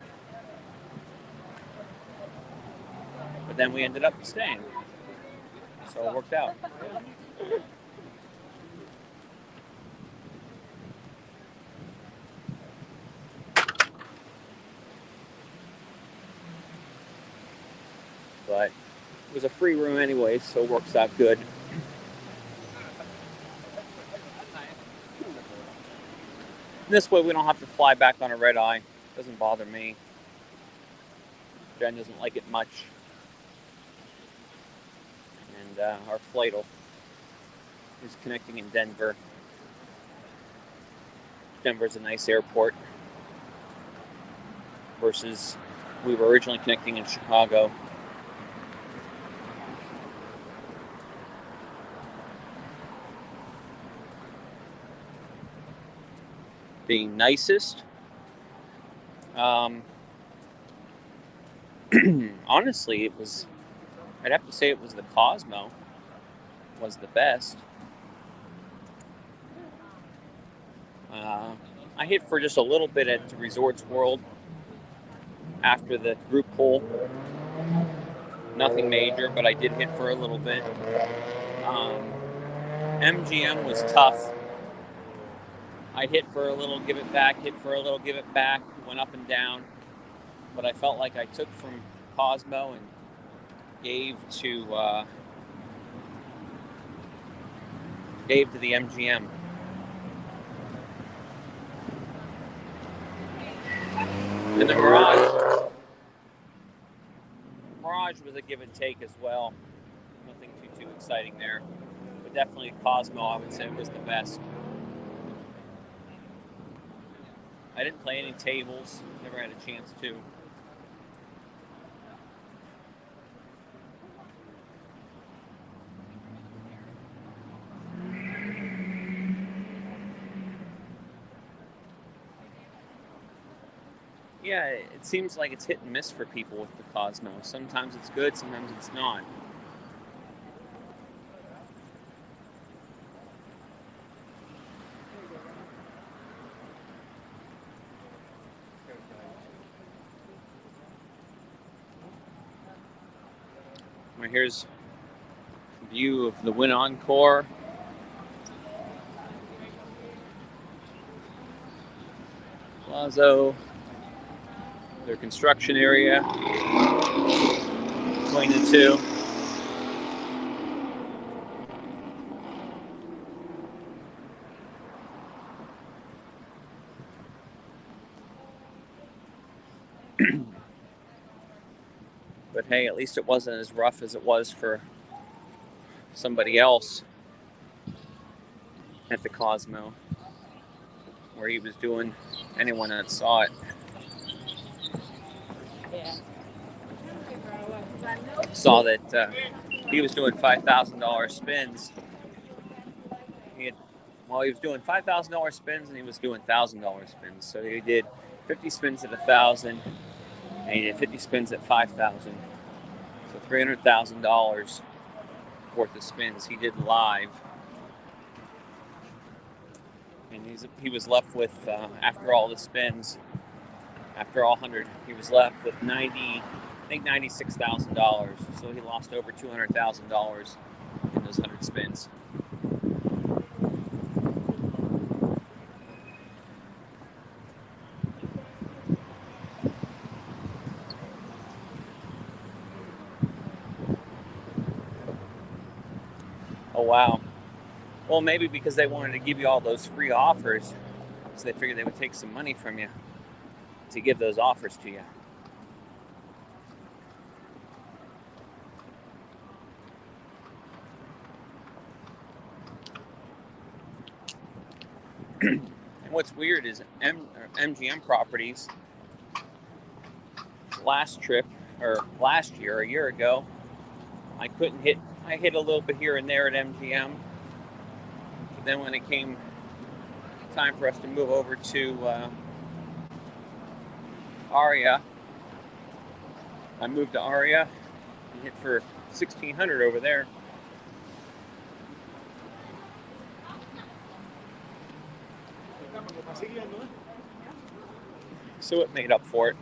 A: But then we ended up staying. So it worked out. But it was a free room anyway, so it works out good. This way we don't have to fly back on a red eye. Doesn't bother me. Jen doesn't like it much. And our flight is connecting in Denver. Denver's a nice airport versus we were originally connecting in Chicago. Being nicest. Honestly, I'd have to say it was the Cosmo was the best. I hit for just a little bit at the Resorts World after the group pool. Nothing major, but I did hit for a little bit. MGM was tough. I hit for a little, give it back, hit for a little, give it back, went up and down. But I felt like I took from Cosmo and gave to the MGM. And the Mirage was a give and take as well. Nothing too exciting there. But definitely Cosmo, I would say, was the best. I didn't play any tables, never had a chance to. Yeah, it seems like it's hit and miss for people with the Cosmo. Sometimes it's good, sometimes it's not. Here's a view of the Wynn Encore. Plaza, their construction area. between the two. But hey, at least it wasn't as rough as it was for somebody else at the Cosmo, where he was doing, anyone that saw it saw that he was doing $5,000 spins. He was doing $5,000 spins, and he was doing $1,000 spins. So he did 50 spins at 1,000, and he did 50 spins at 5,000. So $300,000 worth of spins he did live. And he was left with, after all the spins, after all 100, he was left with $96,000. So he lost over $200,000 in those 100 spins. Oh, wow. Well, maybe because they wanted to give you all those free offers, so they figured they would take some money from you to give those offers to you. And what's weird is MGM properties last year, a year ago, I hit a little bit here and there at MGM. But then when it came time for us to move over to Aria, I moved to Aria and hit for 1,600 over there. So it made up for it.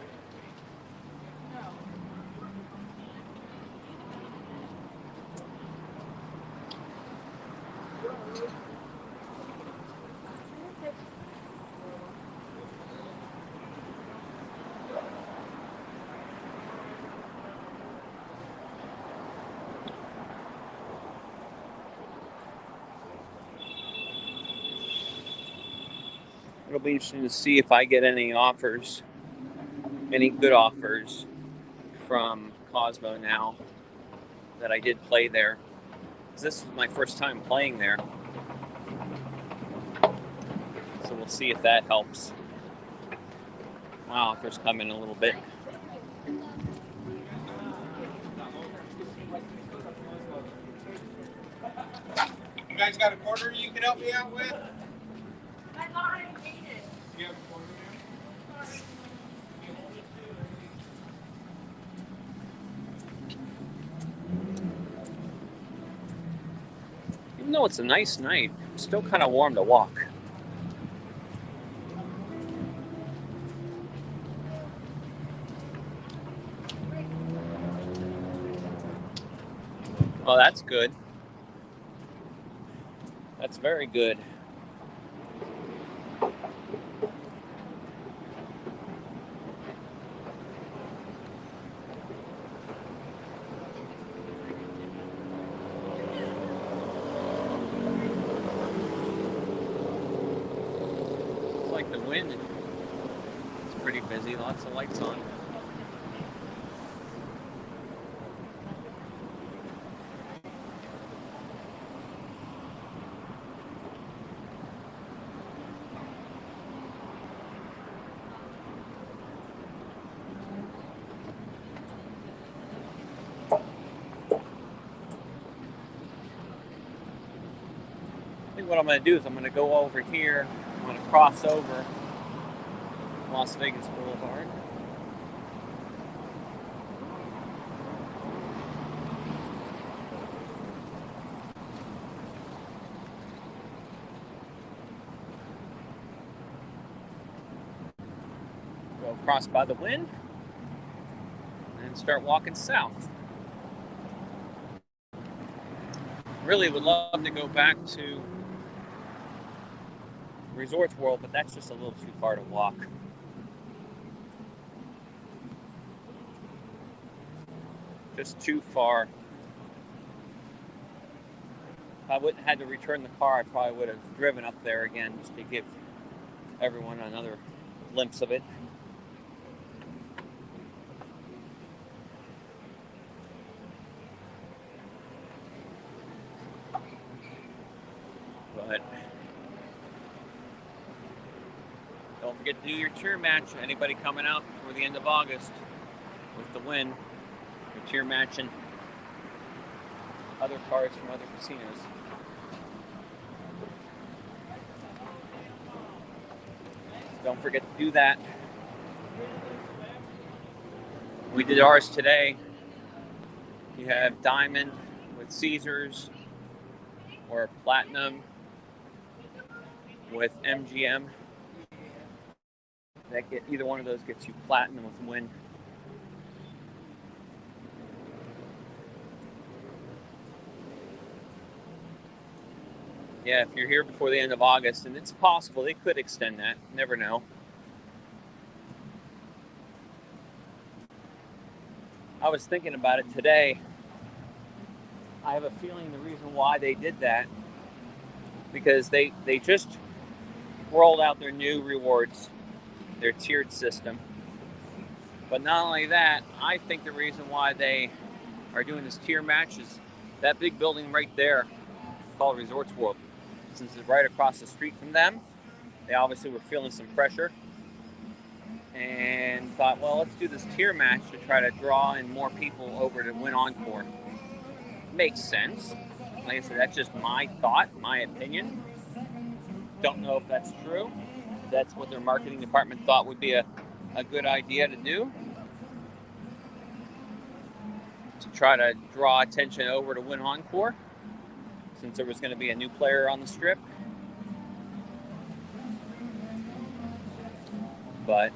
A: It'll be interesting to see if I get any offers, any good offers from Cosmo now that I did play there. This is my first time playing there. So we'll see if that helps. Wow, offers come in a little bit.
F: You guys got a quarter you can help me out with?
B: I've already made it.
F: You have a quarter there?
A: Even though it's a nice night, it's still kind of warm to walk. Oh, that's good. That's very good. It's like the wind. It's pretty busy, lots of lights on. I think what I'm going to do is I'm going to go over here. I'm going to cross over Las Vegas Boulevard. Go across by the wind and start walking south. Really would love to go back to Resorts World, but that's just a little too far to walk. just too far. If I wouldn't have had to return the car, I probably would have driven up there again just to give everyone another glimpse of it. But don't forget to do your cheer match. Anybody coming out before the end of August with the win, you're cheer matching other cars from other casinos. So don't forget to do that. We did ours today. You have Diamond with Caesars or Platinum with MGM. Either one of those gets you Platinum with win. Yeah, if you're here before the end of August, and it's possible they could extend that, never know. I was thinking about it today. I have a feeling the reason why they did that, because they just rolled out their new rewards, their tiered system. But not only that, I think the reason why they are doing this tier match is that big building right there called Resorts World. Since it's right across the street from them, they obviously were feeling some pressure and thought, well, let's do this tier match to try to draw in more people over to win Encore. Makes sense. Like I said, that's just my thought, my opinion. Don't know if that's true. That's what their marketing department thought would be a good idea to do, to try to draw attention over to win Encore, since there was going to be a new player on the strip. But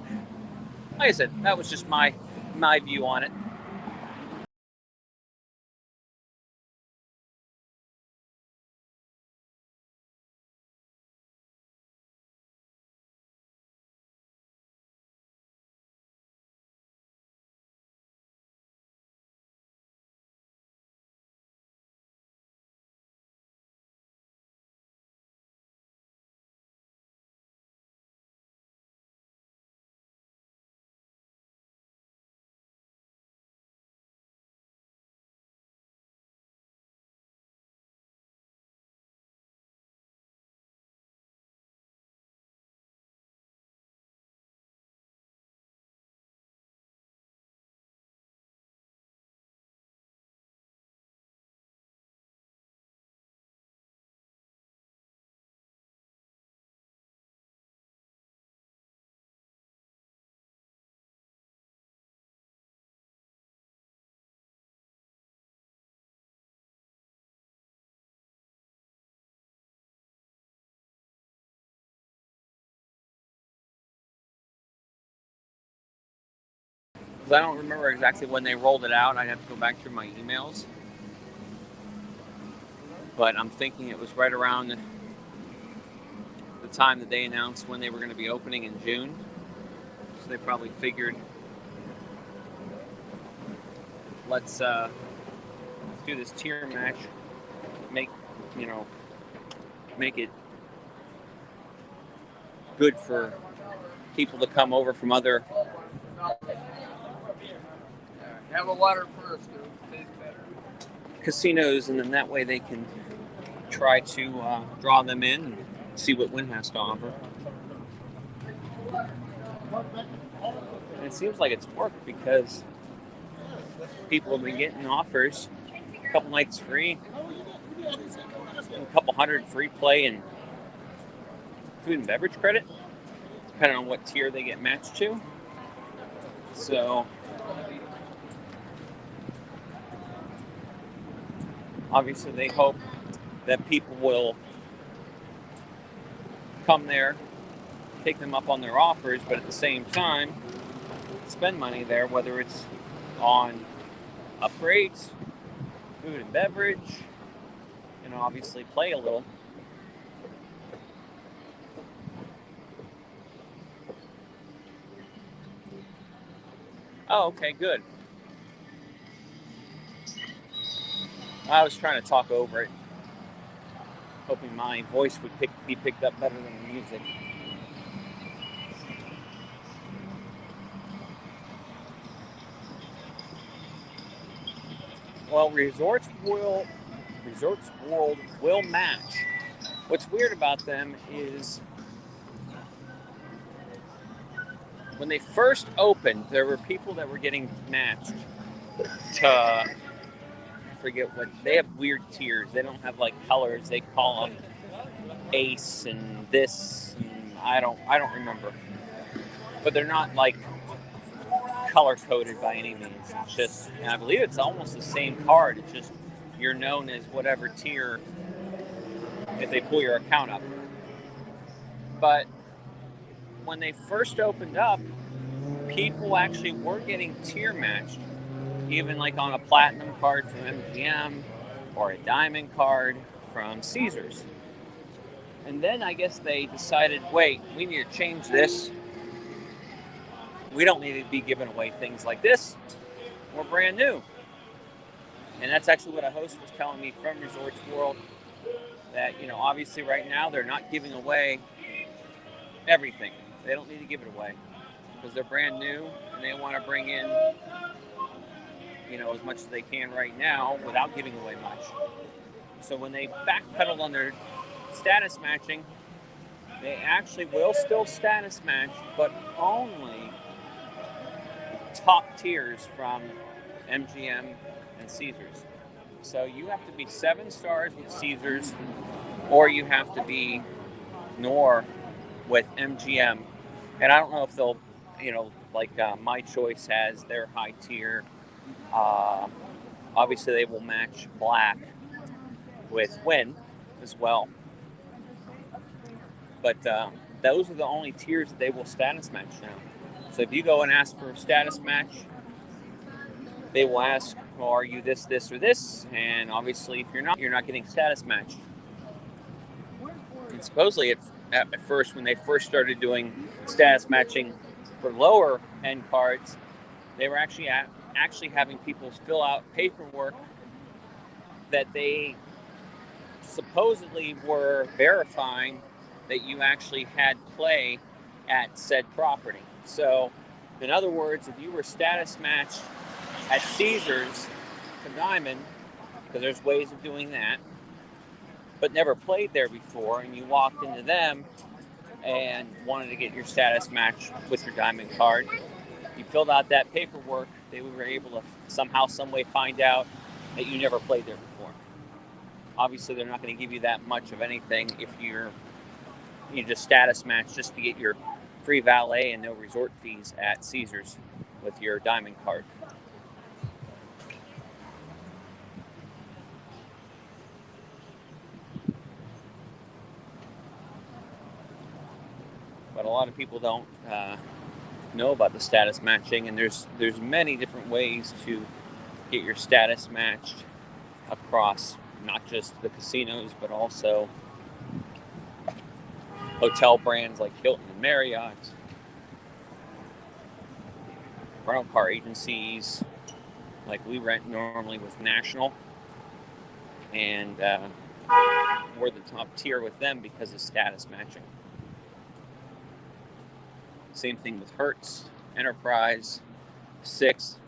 A: like I said, that was just my view on it. I don't remember exactly when they rolled it out. I'd have to go back through my emails. But I'm thinking it was right around the time that they announced when they were going to be opening in June. So they probably figured, let's do this tier match, make it good for people to come over from other
F: Have a water first, dude. Tastes better.
A: casinos, and then that way they can try to draw them in and see what Wynn has to offer. And it seems like it's worked, because people have been getting offers, a couple nights free, a couple hundred free play and food and beverage credit, depending on what tier they get matched to. So obviously they hope that people will come there, take them up on their offers, but at the same time spend money there, whether it's on upgrades, food and beverage, and obviously play a little. Oh, okay, good. I was trying to talk over it, hoping my voice would be picked up better than the music. Well, Resorts World will match. What's weird about them is when they first opened, there were people that were getting matched to, I forget what, they have weird tiers. They don't have like colors. They call them Ace and this, and I don't remember. But they're not like color coded by any means. It's just, and I believe it's almost the same card. It's just you're known as whatever tier if they pull your account up. But when they first opened up, people actually were getting tier matched, even like on a platinum card from MGM or a diamond card from Caesars. And then I guess they decided, wait, we need to change this. We don't need to be giving away things like this. We're brand new. And that's actually what a host was telling me from Resorts World, that, obviously right now they're not giving away everything. They don't need to give it away because they're brand new and they want to bring in, as much as they can right now without giving away much. So when they backpedal on their status matching, they actually will still status match, but only top tiers from MGM and Caesars. So you have to be 7 stars with Caesars, or you have to be Nor with MGM. And I don't know if they'll, My Choice has their high tier. Obviously, they will match Black with Win as well. But those are the only tiers that they will status match now. So if you go and ask for a status match, they will ask, well, are you this, this, or this? And obviously, if you're not getting status matched. And supposedly, at first, when they first started doing status matching for lower end cards, they were actually having people fill out paperwork that they supposedly were verifying that you actually had play at said property. So, in other words, if you were status matched at Caesars to Diamond, because there's ways of doing that, but never played there before, and you walked into them and wanted to get your status match with your Diamond card, you filled out that paperwork, they were able to somehow, some way find out that you never played there before. Obviously, they're not going to give you that much of anything if you just status match just to get your free valet and no resort fees at Caesars with your Diamond card. But a lot of people don't know about the status matching, and there's many different ways to get your status matched across not just the casinos, but also hotel brands like Hilton and Marriott, rental car agencies like we rent normally with National, and we're the top tier with them because of status matching. Same thing with Hertz, Enterprise, Six.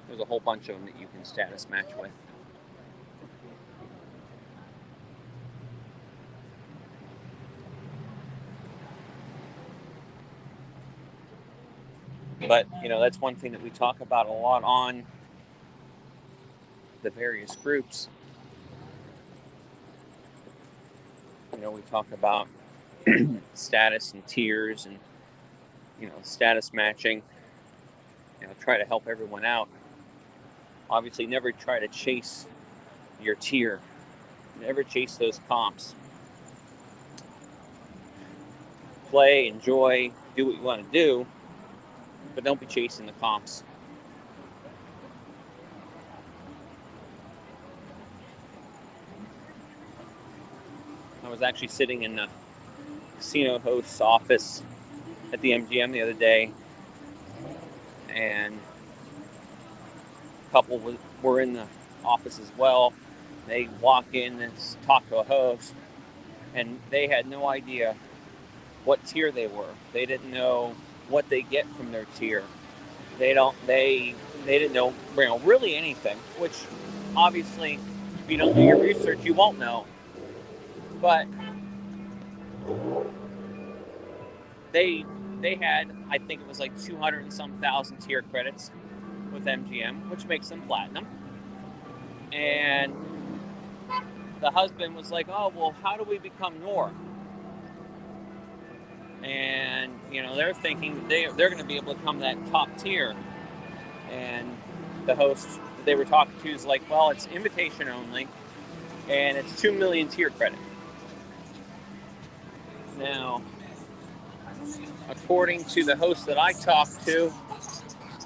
A: There's a whole bunch of them that you can status match with. But, that's one thing that we talk about a lot on the various groups. We talk about status and tiers and, status matching. Try to help everyone out. Obviously, never try to chase your tier. Never chase those comps. Play, enjoy, do what you want to do, but don't be chasing the comps. I was actually sitting in the casino host's office at the MGM the other day, and a couple were in the office as well. They walk in and talk to a host, and they had no idea what tier they were. They didn't know what they get from their tier. They didn't know, really anything. Which obviously, if you don't do your research, you won't know. But they had, I think it was like 200 and some thousand tier credits with MGM, which makes them platinum. And the husband was like, "Oh, well, how do we become Noor?" And they're thinking they're going to be able to come that top tier. And the host they were talking to is like, "Well, it's invitation only, and it's 2 million tier credit." Now, according to the host that I talked to,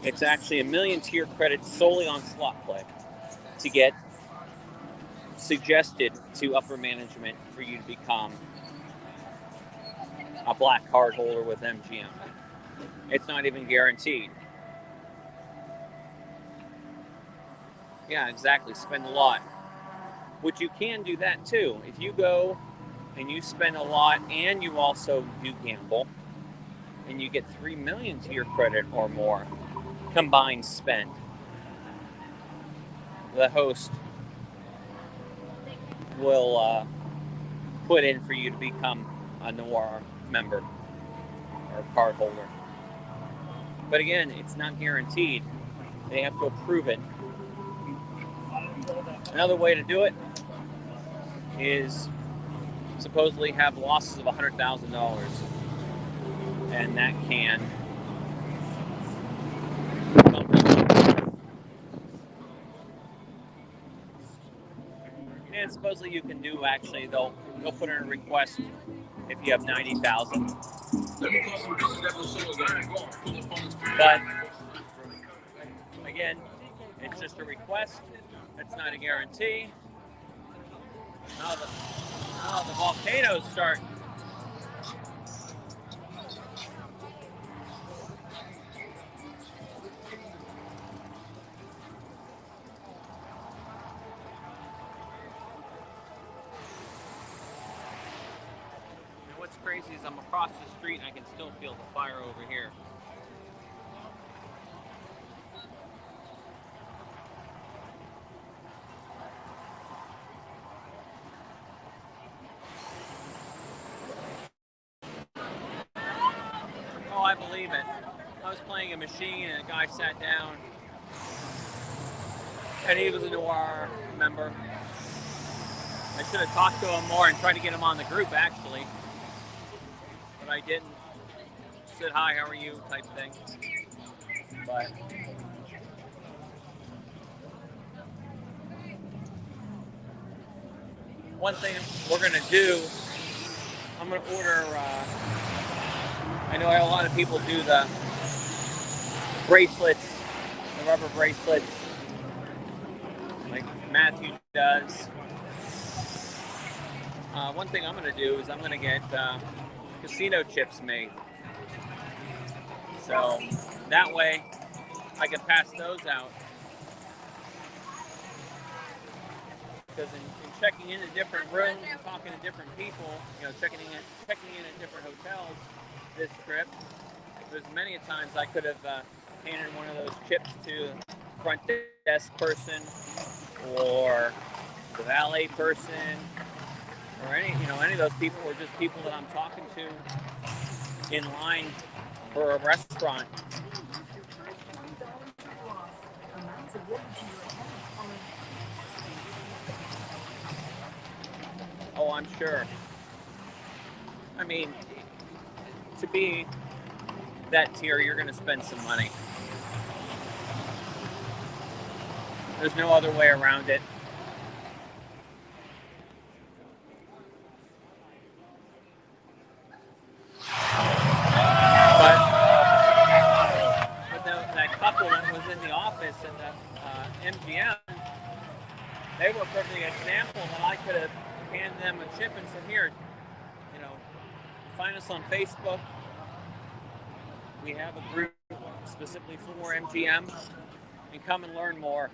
A: it's actually 1 million tier credits solely on slot play to get suggested to upper management for you to become a black card holder with MGM. It's not even guaranteed. Yeah, exactly. Spend a lot. Which you can do that too. If you go and you spend a lot and you also do gamble and you get 3 million to your credit or more combined spend, the host will put in for you to become a Noir member or card holder. But again, it's not guaranteed. They have to approve it. Another way to do it is supposedly have losses of $100,000, and that can and supposedly you can do actually they'll put in a request if you have 90,000. But again, it's just a request. It's not a guarantee. Now the volcanoes start. And what's crazy is I'm across the street and I can still feel the fire over here. Oh, I believe it. I was playing a machine and a guy sat down and he was a Noir member. I should have talked to him more and tried to get him on the group actually, but I didn't. Said hi, how are you type thing. But one thing we're gonna do, I'm gonna order. I know a lot of people do the bracelets, the rubber bracelets, like Matthew does. One thing I'm going to do is I'm going to get casino chips made. So that way I can pass those out. Because in checking into different rooms and talking to different people, checking in at different hotels this trip, there's many times I could have handed one of those chips to the front desk person or the valet person or any of those people, or just people that I'm talking to in line for a restaurant. Oh, I'm sure. I mean, to be that tier, you're going to spend some money. There's no other way around it. But that couple that was in the office at the MGM, they were a perfect example that I could have handed them a chip and said, "Here, find us on Facebook. We have a group specifically for MGM, and come and learn more."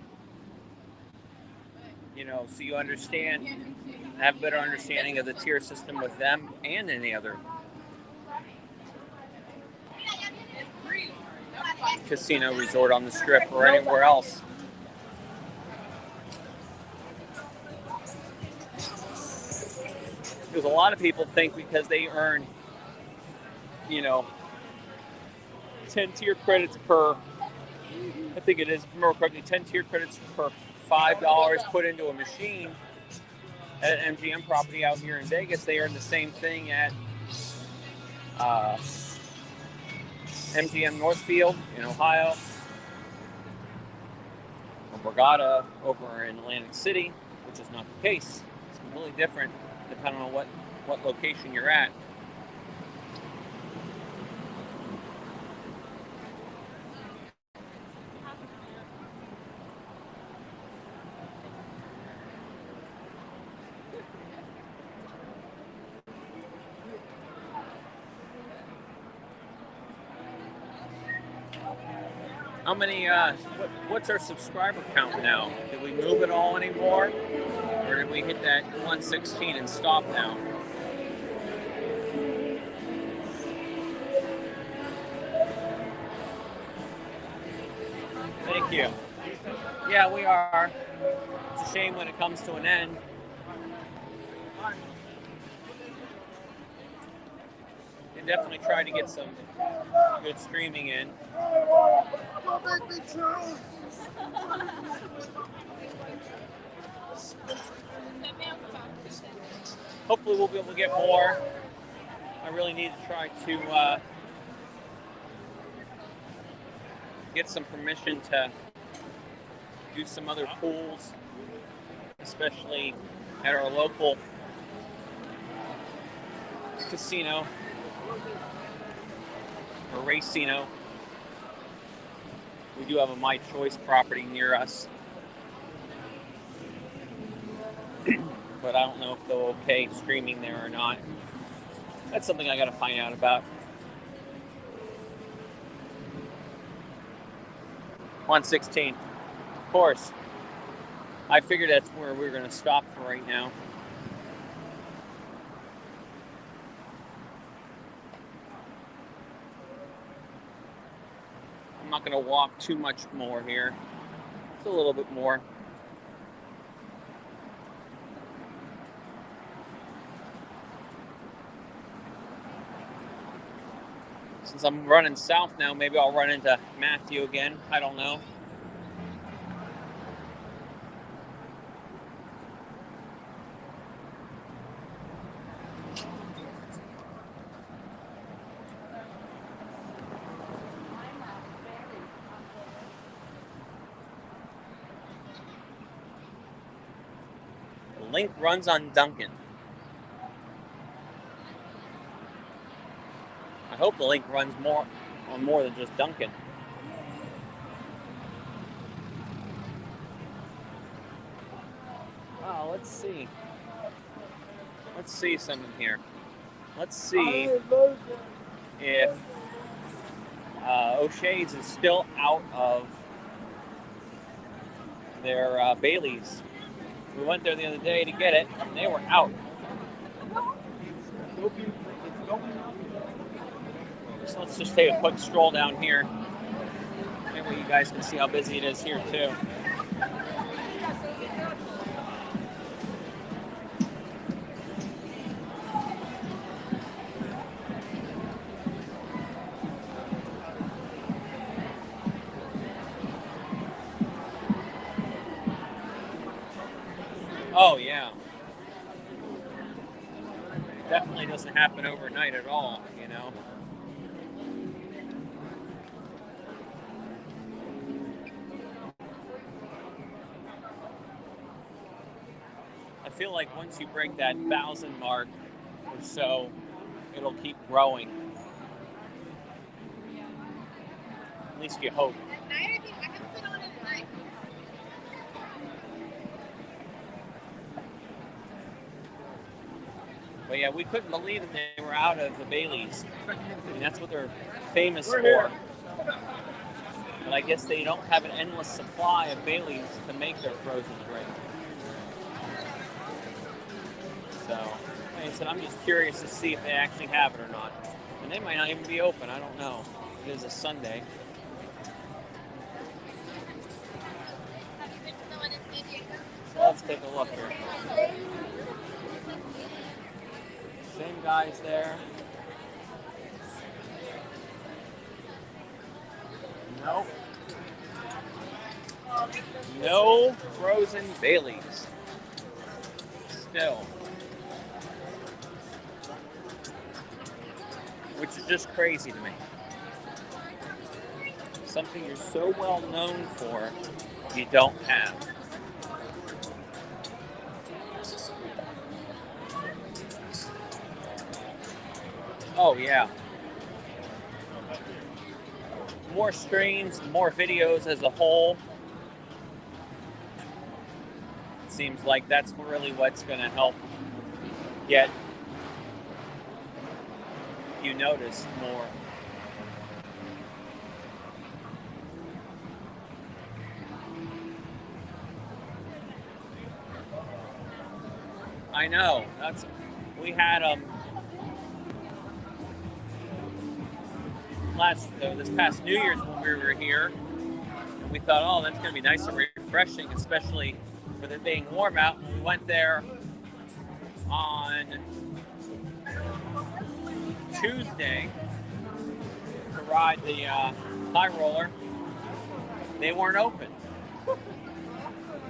A: you know, so you understand, have a better understanding of the tier system with them and any other casino resort on the Strip or anywhere else. Because a lot of people think because they earn, you know, 10 tier credits per, I think it is, if I remember correctly, 10 tier credits per $5 put into a machine at an MGM property out here in Vegas, they earn the same thing at MGM Northfield in Ohio, or Borgata over in Atlantic City, which is not the case. It's completely different depending on what location you're at. How many, what's our subscriber count now? Did we move it all anymore? Or did we hit that 116 and stop now? Thank you. Yeah, we are. It's a shame when it comes to an end. We definitely try to get some good streaming in.
F: Don't make me choose.
A: Hopefully we'll be able to get more. I really need to try to get some permission to do some other pools, especially at our local casino or racino. We do have a My Choice property near us, but I don't know if they'll okay streaming there or not. That's something I got to find out about. 116. Of course. I figured that's where we're going to stop for right now. I'm not going to walk too much more here. Just a little bit more. Since I'm running south now, maybe I'll run into Matthew again. I don't know. The link runs on Duncan. I hope the link runs on more than just Duncan. Oh, let's see. Let's see something here. Let's see if O'Shea's is still out of their Baileys. We went there the other day to get it, and they were out. So let's just take a quick stroll down here. Maybe you guys can see how busy it is here too. Oh yeah. It definitely doesn't happen overnight at all, you know. I feel like once you break that 1,000 mark or so, it'll keep growing. At least you hope. But yeah, we couldn't believe that they were out of the Baileys. I mean, that's what they're famous for. But I guess they don't have an endless supply of Baileys to make their frozen drink. I said, I'm just curious to see if they actually have it or not. And they might not even be open. I don't know. It is a Sunday.
B: Have you been to the one in San Diego?
A: So let's take a look here. Same guys there. Nope. No frozen Baileys. Still. Which is just crazy to me. Something you're so well known for, you don't have. Oh yeah. More streams, more videos as a whole. Seems like that's really what's going to help get you noticed more. I know. We had this past New Year's when we were here, and we thought, oh, that's going to be nice and refreshing, especially with it being warm out. We went there on Tuesday to ride the high roller. They weren't open.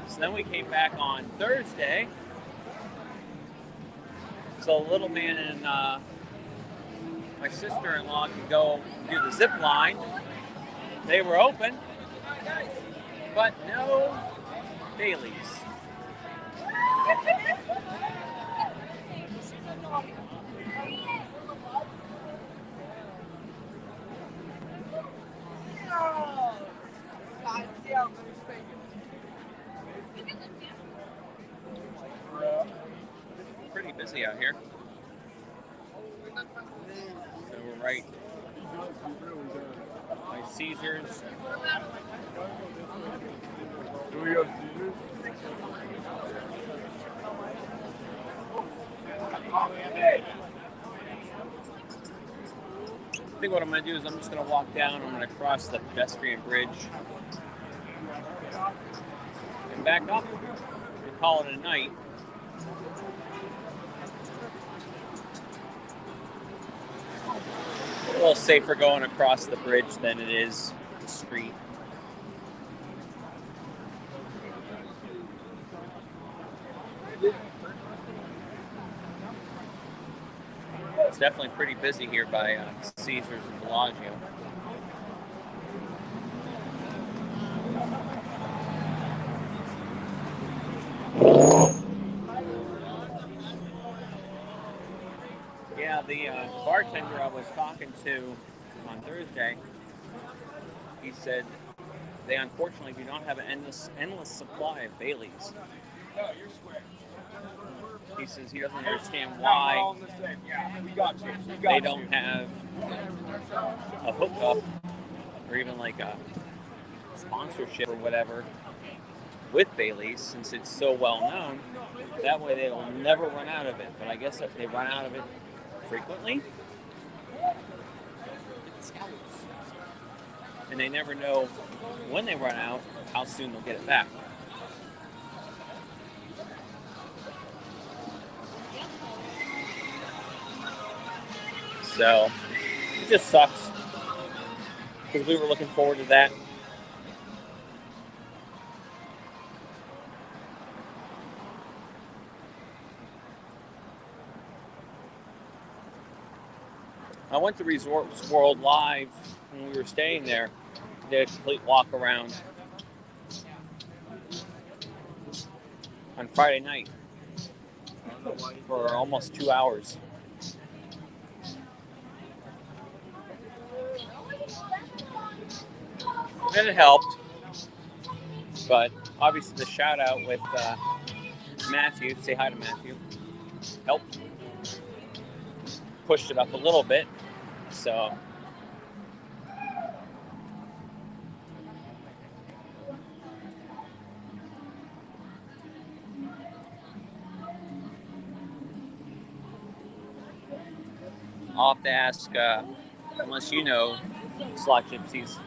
A: So then we came back on Thursday. So the little man and my sister-in-law could go do the zip line. They were open, but no Baileys. Pretty busy out here. So we're right by Caesars.
G: Do we go to Caesars?
A: I think what I'm going to do is I'm just going to walk down. I'm going to cross the pedestrian bridge and back up and call it a night. A little safer going across the bridge than it is the street. It's definitely pretty busy here by Caesars and Bellagio. Yeah, the bartender I was talking to on Thursday, he said they unfortunately do not have an endless supply of Baileys. He says he doesn't understand why they don't have a hookup or even like a sponsorship or whatever with Baileys, since it's so well known. That way they will never run out of it. But I guess if they run out of it frequently, and they never know when they run out, how soon they'll get it back. So it just sucks because we were looking forward to that. I went to Resorts World Live when we were staying there. Did a complete walk around on Friday night for almost 2 hours. And it helped, but obviously the shout out with Matthew, say hi to Matthew, helped, pushed it up a little bit, so I'll have to ask, unless you know Slot Gypsies.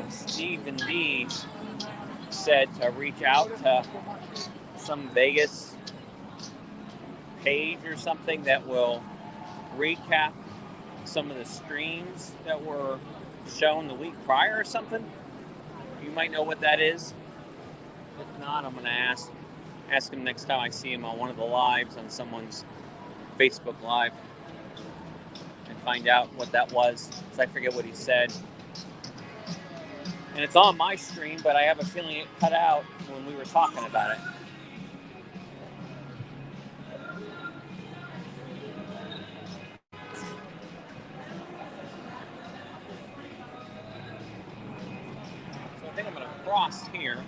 A: Stephen D said to reach out to some Vegas page or something that will recap some of the streams that were shown the week prior or something. You might know what that is. If not, I'm going to ask him next time I see him on one of the lives on someone's Facebook Live and find out what that was, because I forget what he said. And it's on my stream, but I have a feeling it cut out when we were talking about it. So I think I'm going to cross here.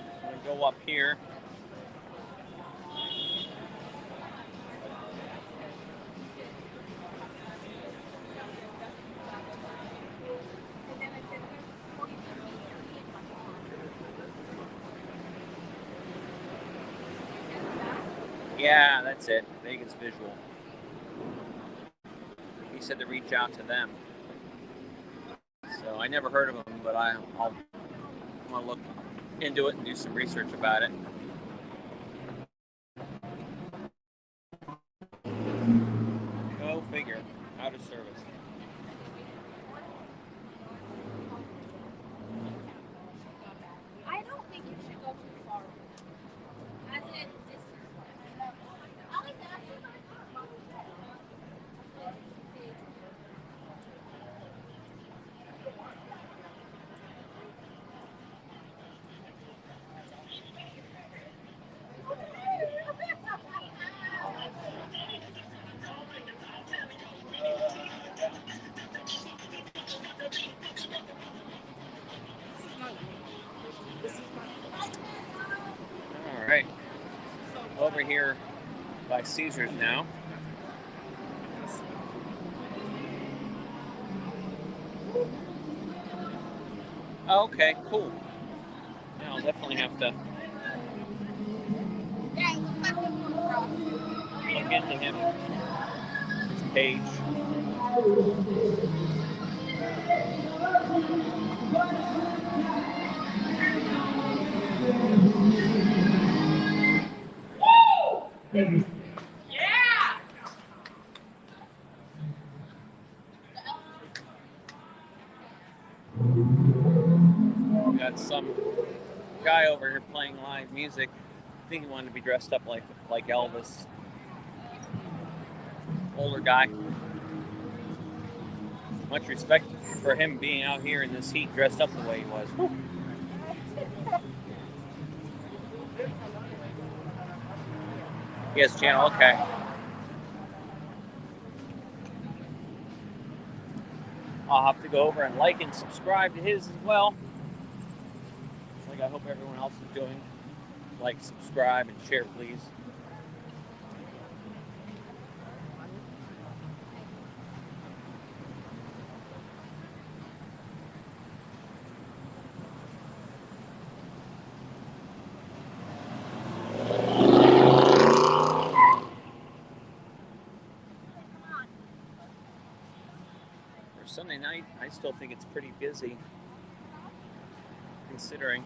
A: I'm going to go up here. Yeah, that's it. Vegas Visual. He said to reach out to them. So I never heard of them, but I'm going to look into it and do some research about it. Go figure. Out of service.
B: I don't think you should go too far. As in distance-wise. Always ask you about
A: All right. Over here by Caesars now. Oh, okay, cool. Yeah, I'll definitely have to look into him, his page. We got some guy over here playing live music. I think he wanted to be dressed up like Elvis. Older guy. Much respect for him being out here in this heat dressed up the way he was. Woo. He has a channel, okay. I'll have to go over and like and subscribe to his as well. Like I hope everyone else is doing. Like, subscribe, and share, please. For Sunday night, I still think it's pretty busy, considering.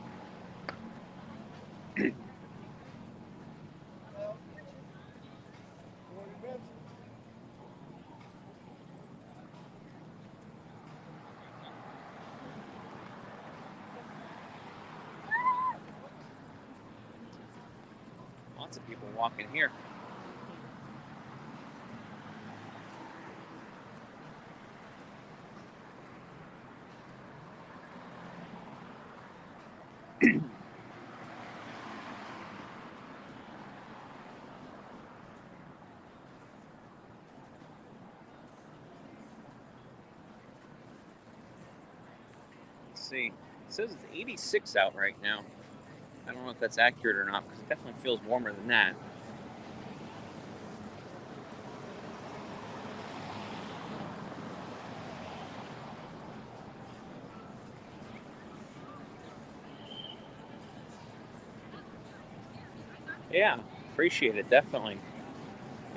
A: Lots of people walking here. Let's see. It says it's 86 out right now. I don't know if that's accurate or not, because it definitely feels warmer than that. Yeah, appreciate it, definitely.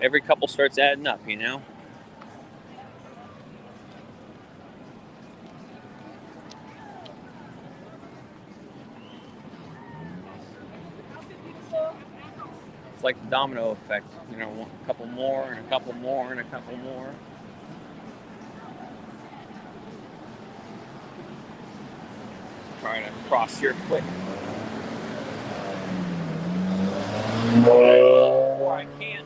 A: Every couple starts adding up, you know? It's like the domino effect, you know, a couple more and a couple more and a couple more. Trying to cross here quick before I can.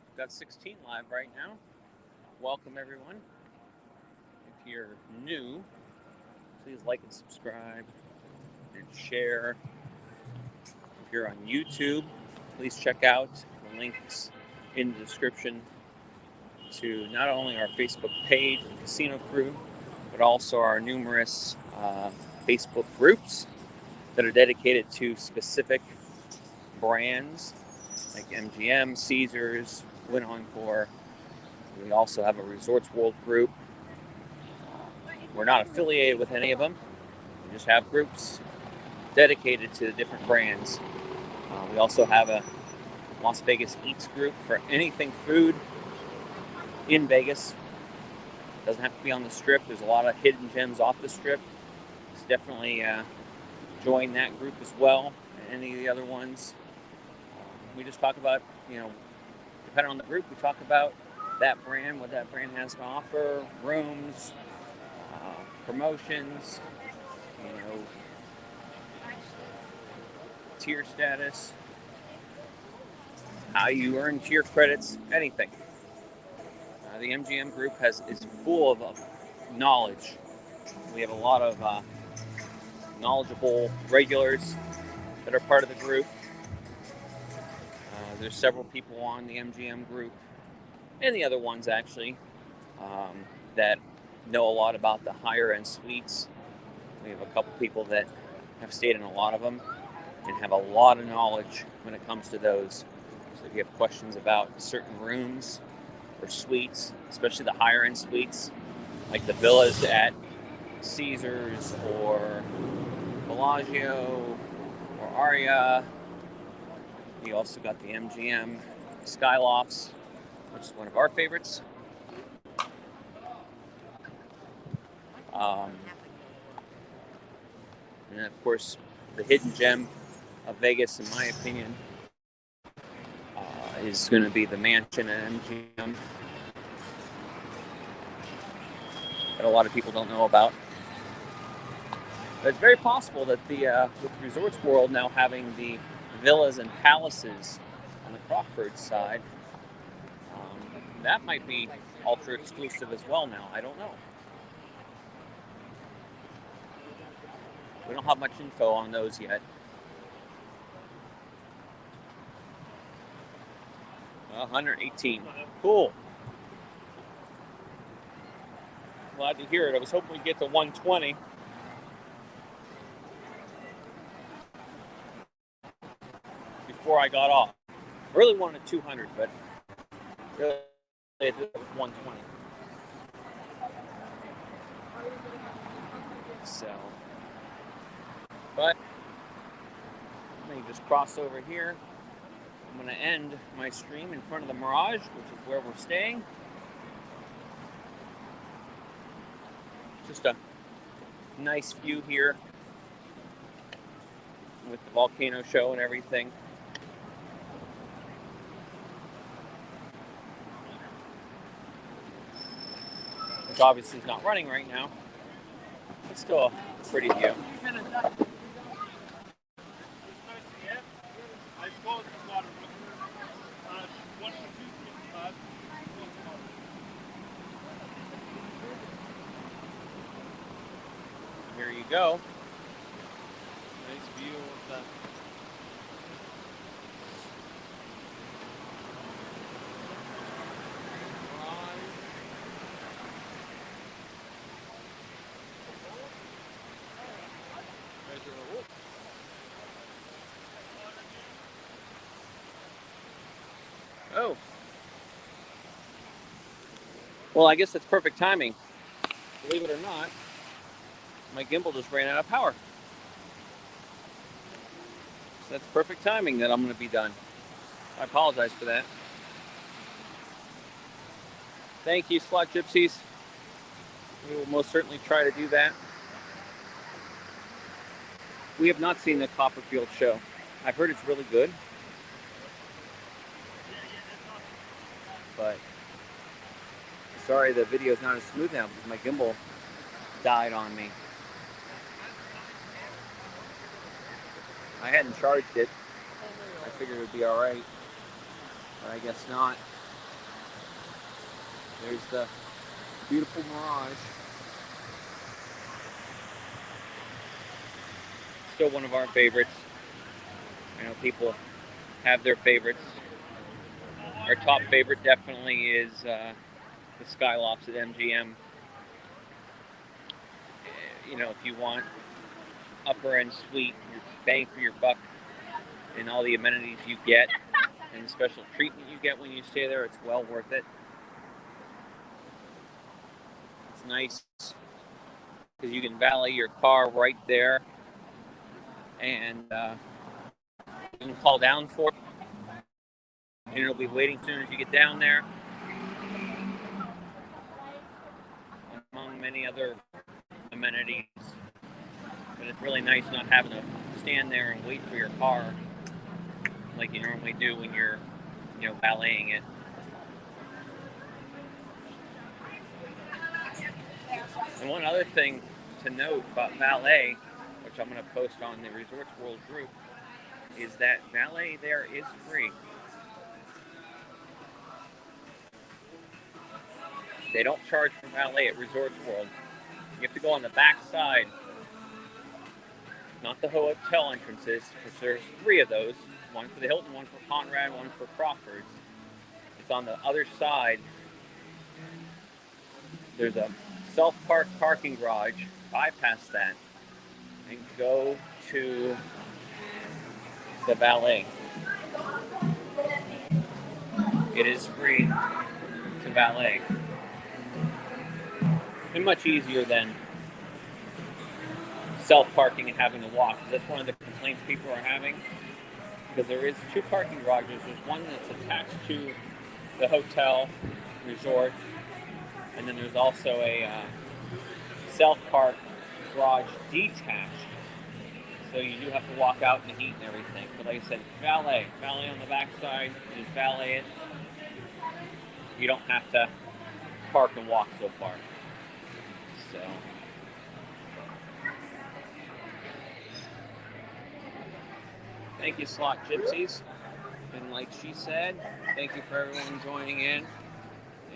A: We've got 16 live right now. Welcome everyone. If you're new, please like and subscribe and share. If you're on YouTube, please check out the links in the description to not only our Facebook page and casino crew, but also our numerous Facebook groups that are dedicated to specific brands like MGM, Caesars, Win Encore. We also have a Resorts World group. We're not affiliated with any of them. We just have groups dedicated to the different brands. We also have a Las Vegas Eats group for anything food in Vegas. Doesn't have to be on the strip. There's a lot of hidden gems off the strip. So definitely join that group as well, and any of the other ones. We just talk about, you know, depending on the group, we talk about that brand, what that brand has to offer, rooms, promotions, you know, tier status, how you earn tier credits, anything. The MGM group is full of knowledge. We have a lot of knowledgeable regulars that are part of the group. There's several people on the MGM group and the other ones actually that know a lot about the higher end suites. We have a couple people that have stayed in a lot of them and have a lot of knowledge when it comes to those. So if you have questions about certain rooms or suites, especially the higher end suites, like the villas at Caesars or Bellagio or Aria. We also got the MGM Skylofts, which is one of our favorites. And of course, the hidden gem of Vegas, in my opinion, is going to be the mansion at MGM that a lot of people don't know about. But it's very possible that with Resorts World now having the villas and palaces on the Crockford side, that might be ultra exclusive as well now. I don't know. We don't have much info on those yet. 118. Cool. Glad to hear it. I was hoping we'd get to 120. Before I got off. I really wanted 200, but really it was 120. So, but let me just cross over here. I'm going to end my stream in front of the Mirage, which is where we're staying. Just a nice view here with the volcano show and everything. Which obviously is not running right now. It's still a pretty view. Here you go. Nice view of show. Well, I guess that's perfect timing. Believe it or not, my gimbal just ran out of power. So that's perfect timing that I'm going to be done. I apologize for that. Thank you, Slot Gypsies. We will most certainly try to do that. We have not seen the Copperfield show. I've heard it's really good. But sorry the video is not as smooth now because my gimbal died on me. I hadn't charged it. I figured it would be alright. But I guess not. There's the beautiful mirage. Still one of our favorites. I know people have their favorites. Our top favorite definitely is the Skylofts at MGM. You know, if you want upper end suite, your bang for your buck, and all the amenities you get, and the special treatment you get when you stay there, it's well worth it. It's nice because you can valet your car right there, and you can call down for it, and it'll be waiting as soon as you get down there, among many other amenities. But it's really nice not having to stand there and wait for your car like you normally do when you're, you know, valeting it. And one other thing to note about valet, which I'm going to post on the Resorts World group, is that valet there is free. They don't charge for valet at Resorts World. You have to go on the back side, not the hotel entrances, because there's 3 of those. One for the Hilton, one for Conrad, one for Crawford's. It's on the other side. There's a self-park parking garage. Bypass that and go to the valet. It is free to valet. And much easier than self-parking and having to walk. That's one of the complaints people are having. Because there is 2 parking garages. There's one that's attached to the hotel resort, and then there's also a self-park garage detached. So you do have to walk out in the heat and everything. But like I said, valet on the back side, you just valet it. You don't have to park and walk so far. So thank you, Slot Gypsies. And like she said, thank you for everyone joining in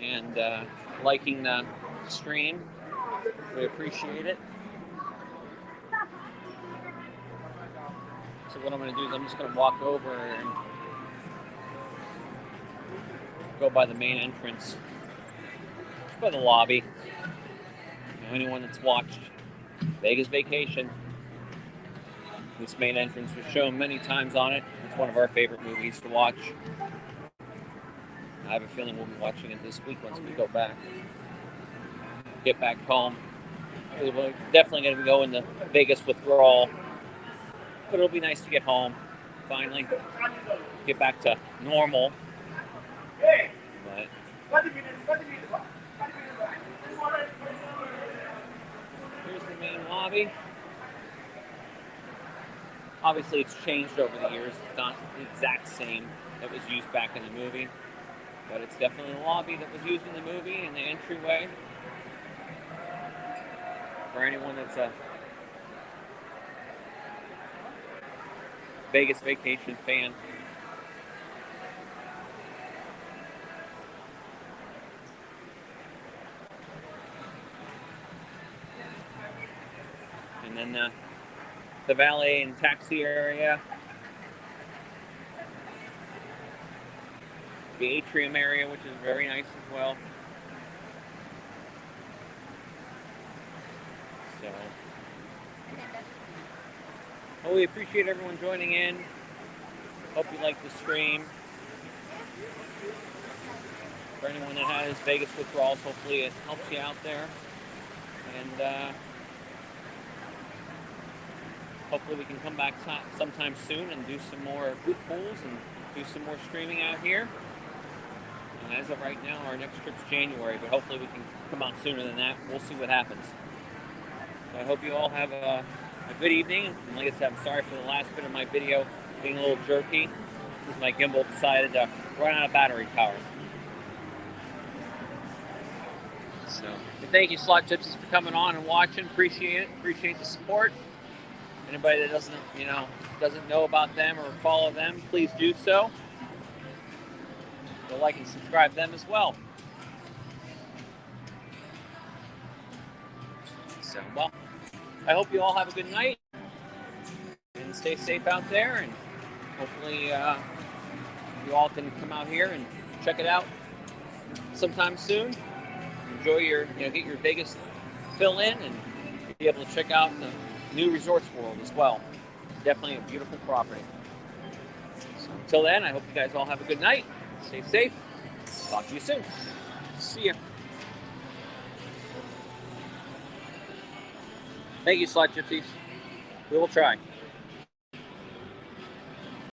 A: and liking the stream. We appreciate it. So what I'm going to do is I'm just going to walk over and go by the main entrance. Just by the lobby. You know, anyone that's watched Vegas Vacation, this main entrance was shown many times on it. It's one of our favorite movies to watch. I have a feeling we'll be watching it this week once we go back. Get back home. We're definitely going to be going to Vegas withdrawal. But it'll be nice to get home. Finally. Get back to normal. But here's the main lobby. Obviously, it's changed over the years. It's not the exact same that was used back in the movie. But it's definitely the lobby that was used in the movie and the entryway. For anyone that's a Vegas Vacation fan. And then the valet and taxi area. The atrium area, which is very nice as well. So, well, we appreciate everyone joining in. Hope you like the stream. For anyone that has Vegas withdrawals, hopefully it helps you out there. And hopefully we can come back sometime soon and do some more good pools and do some more streaming out here. As of right now, our next trip's January, but hopefully we can come out sooner than that. We'll see what happens. So I hope you all have a good evening. And like I said, I'm sorry for the last bit of my video being a little jerky. Because my gimbal decided to run out of battery power. So thank you, Slot Gypsies, for coming on and watching. Appreciate it. Appreciate the support. Anybody that doesn't know about them or follow them, please do so. Go like and subscribe them as well. So, well, I hope you all have a good night and stay safe out there, and hopefully you all can come out here and check it out sometime soon. Enjoy get your Vegas fill in and be able to check out the new Resorts World as well. Definitely a beautiful property. So until then, I hope you guys all have a good night. Stay safe. Talk to you soon. See ya. Thank you, Slot Gypsies. We will try.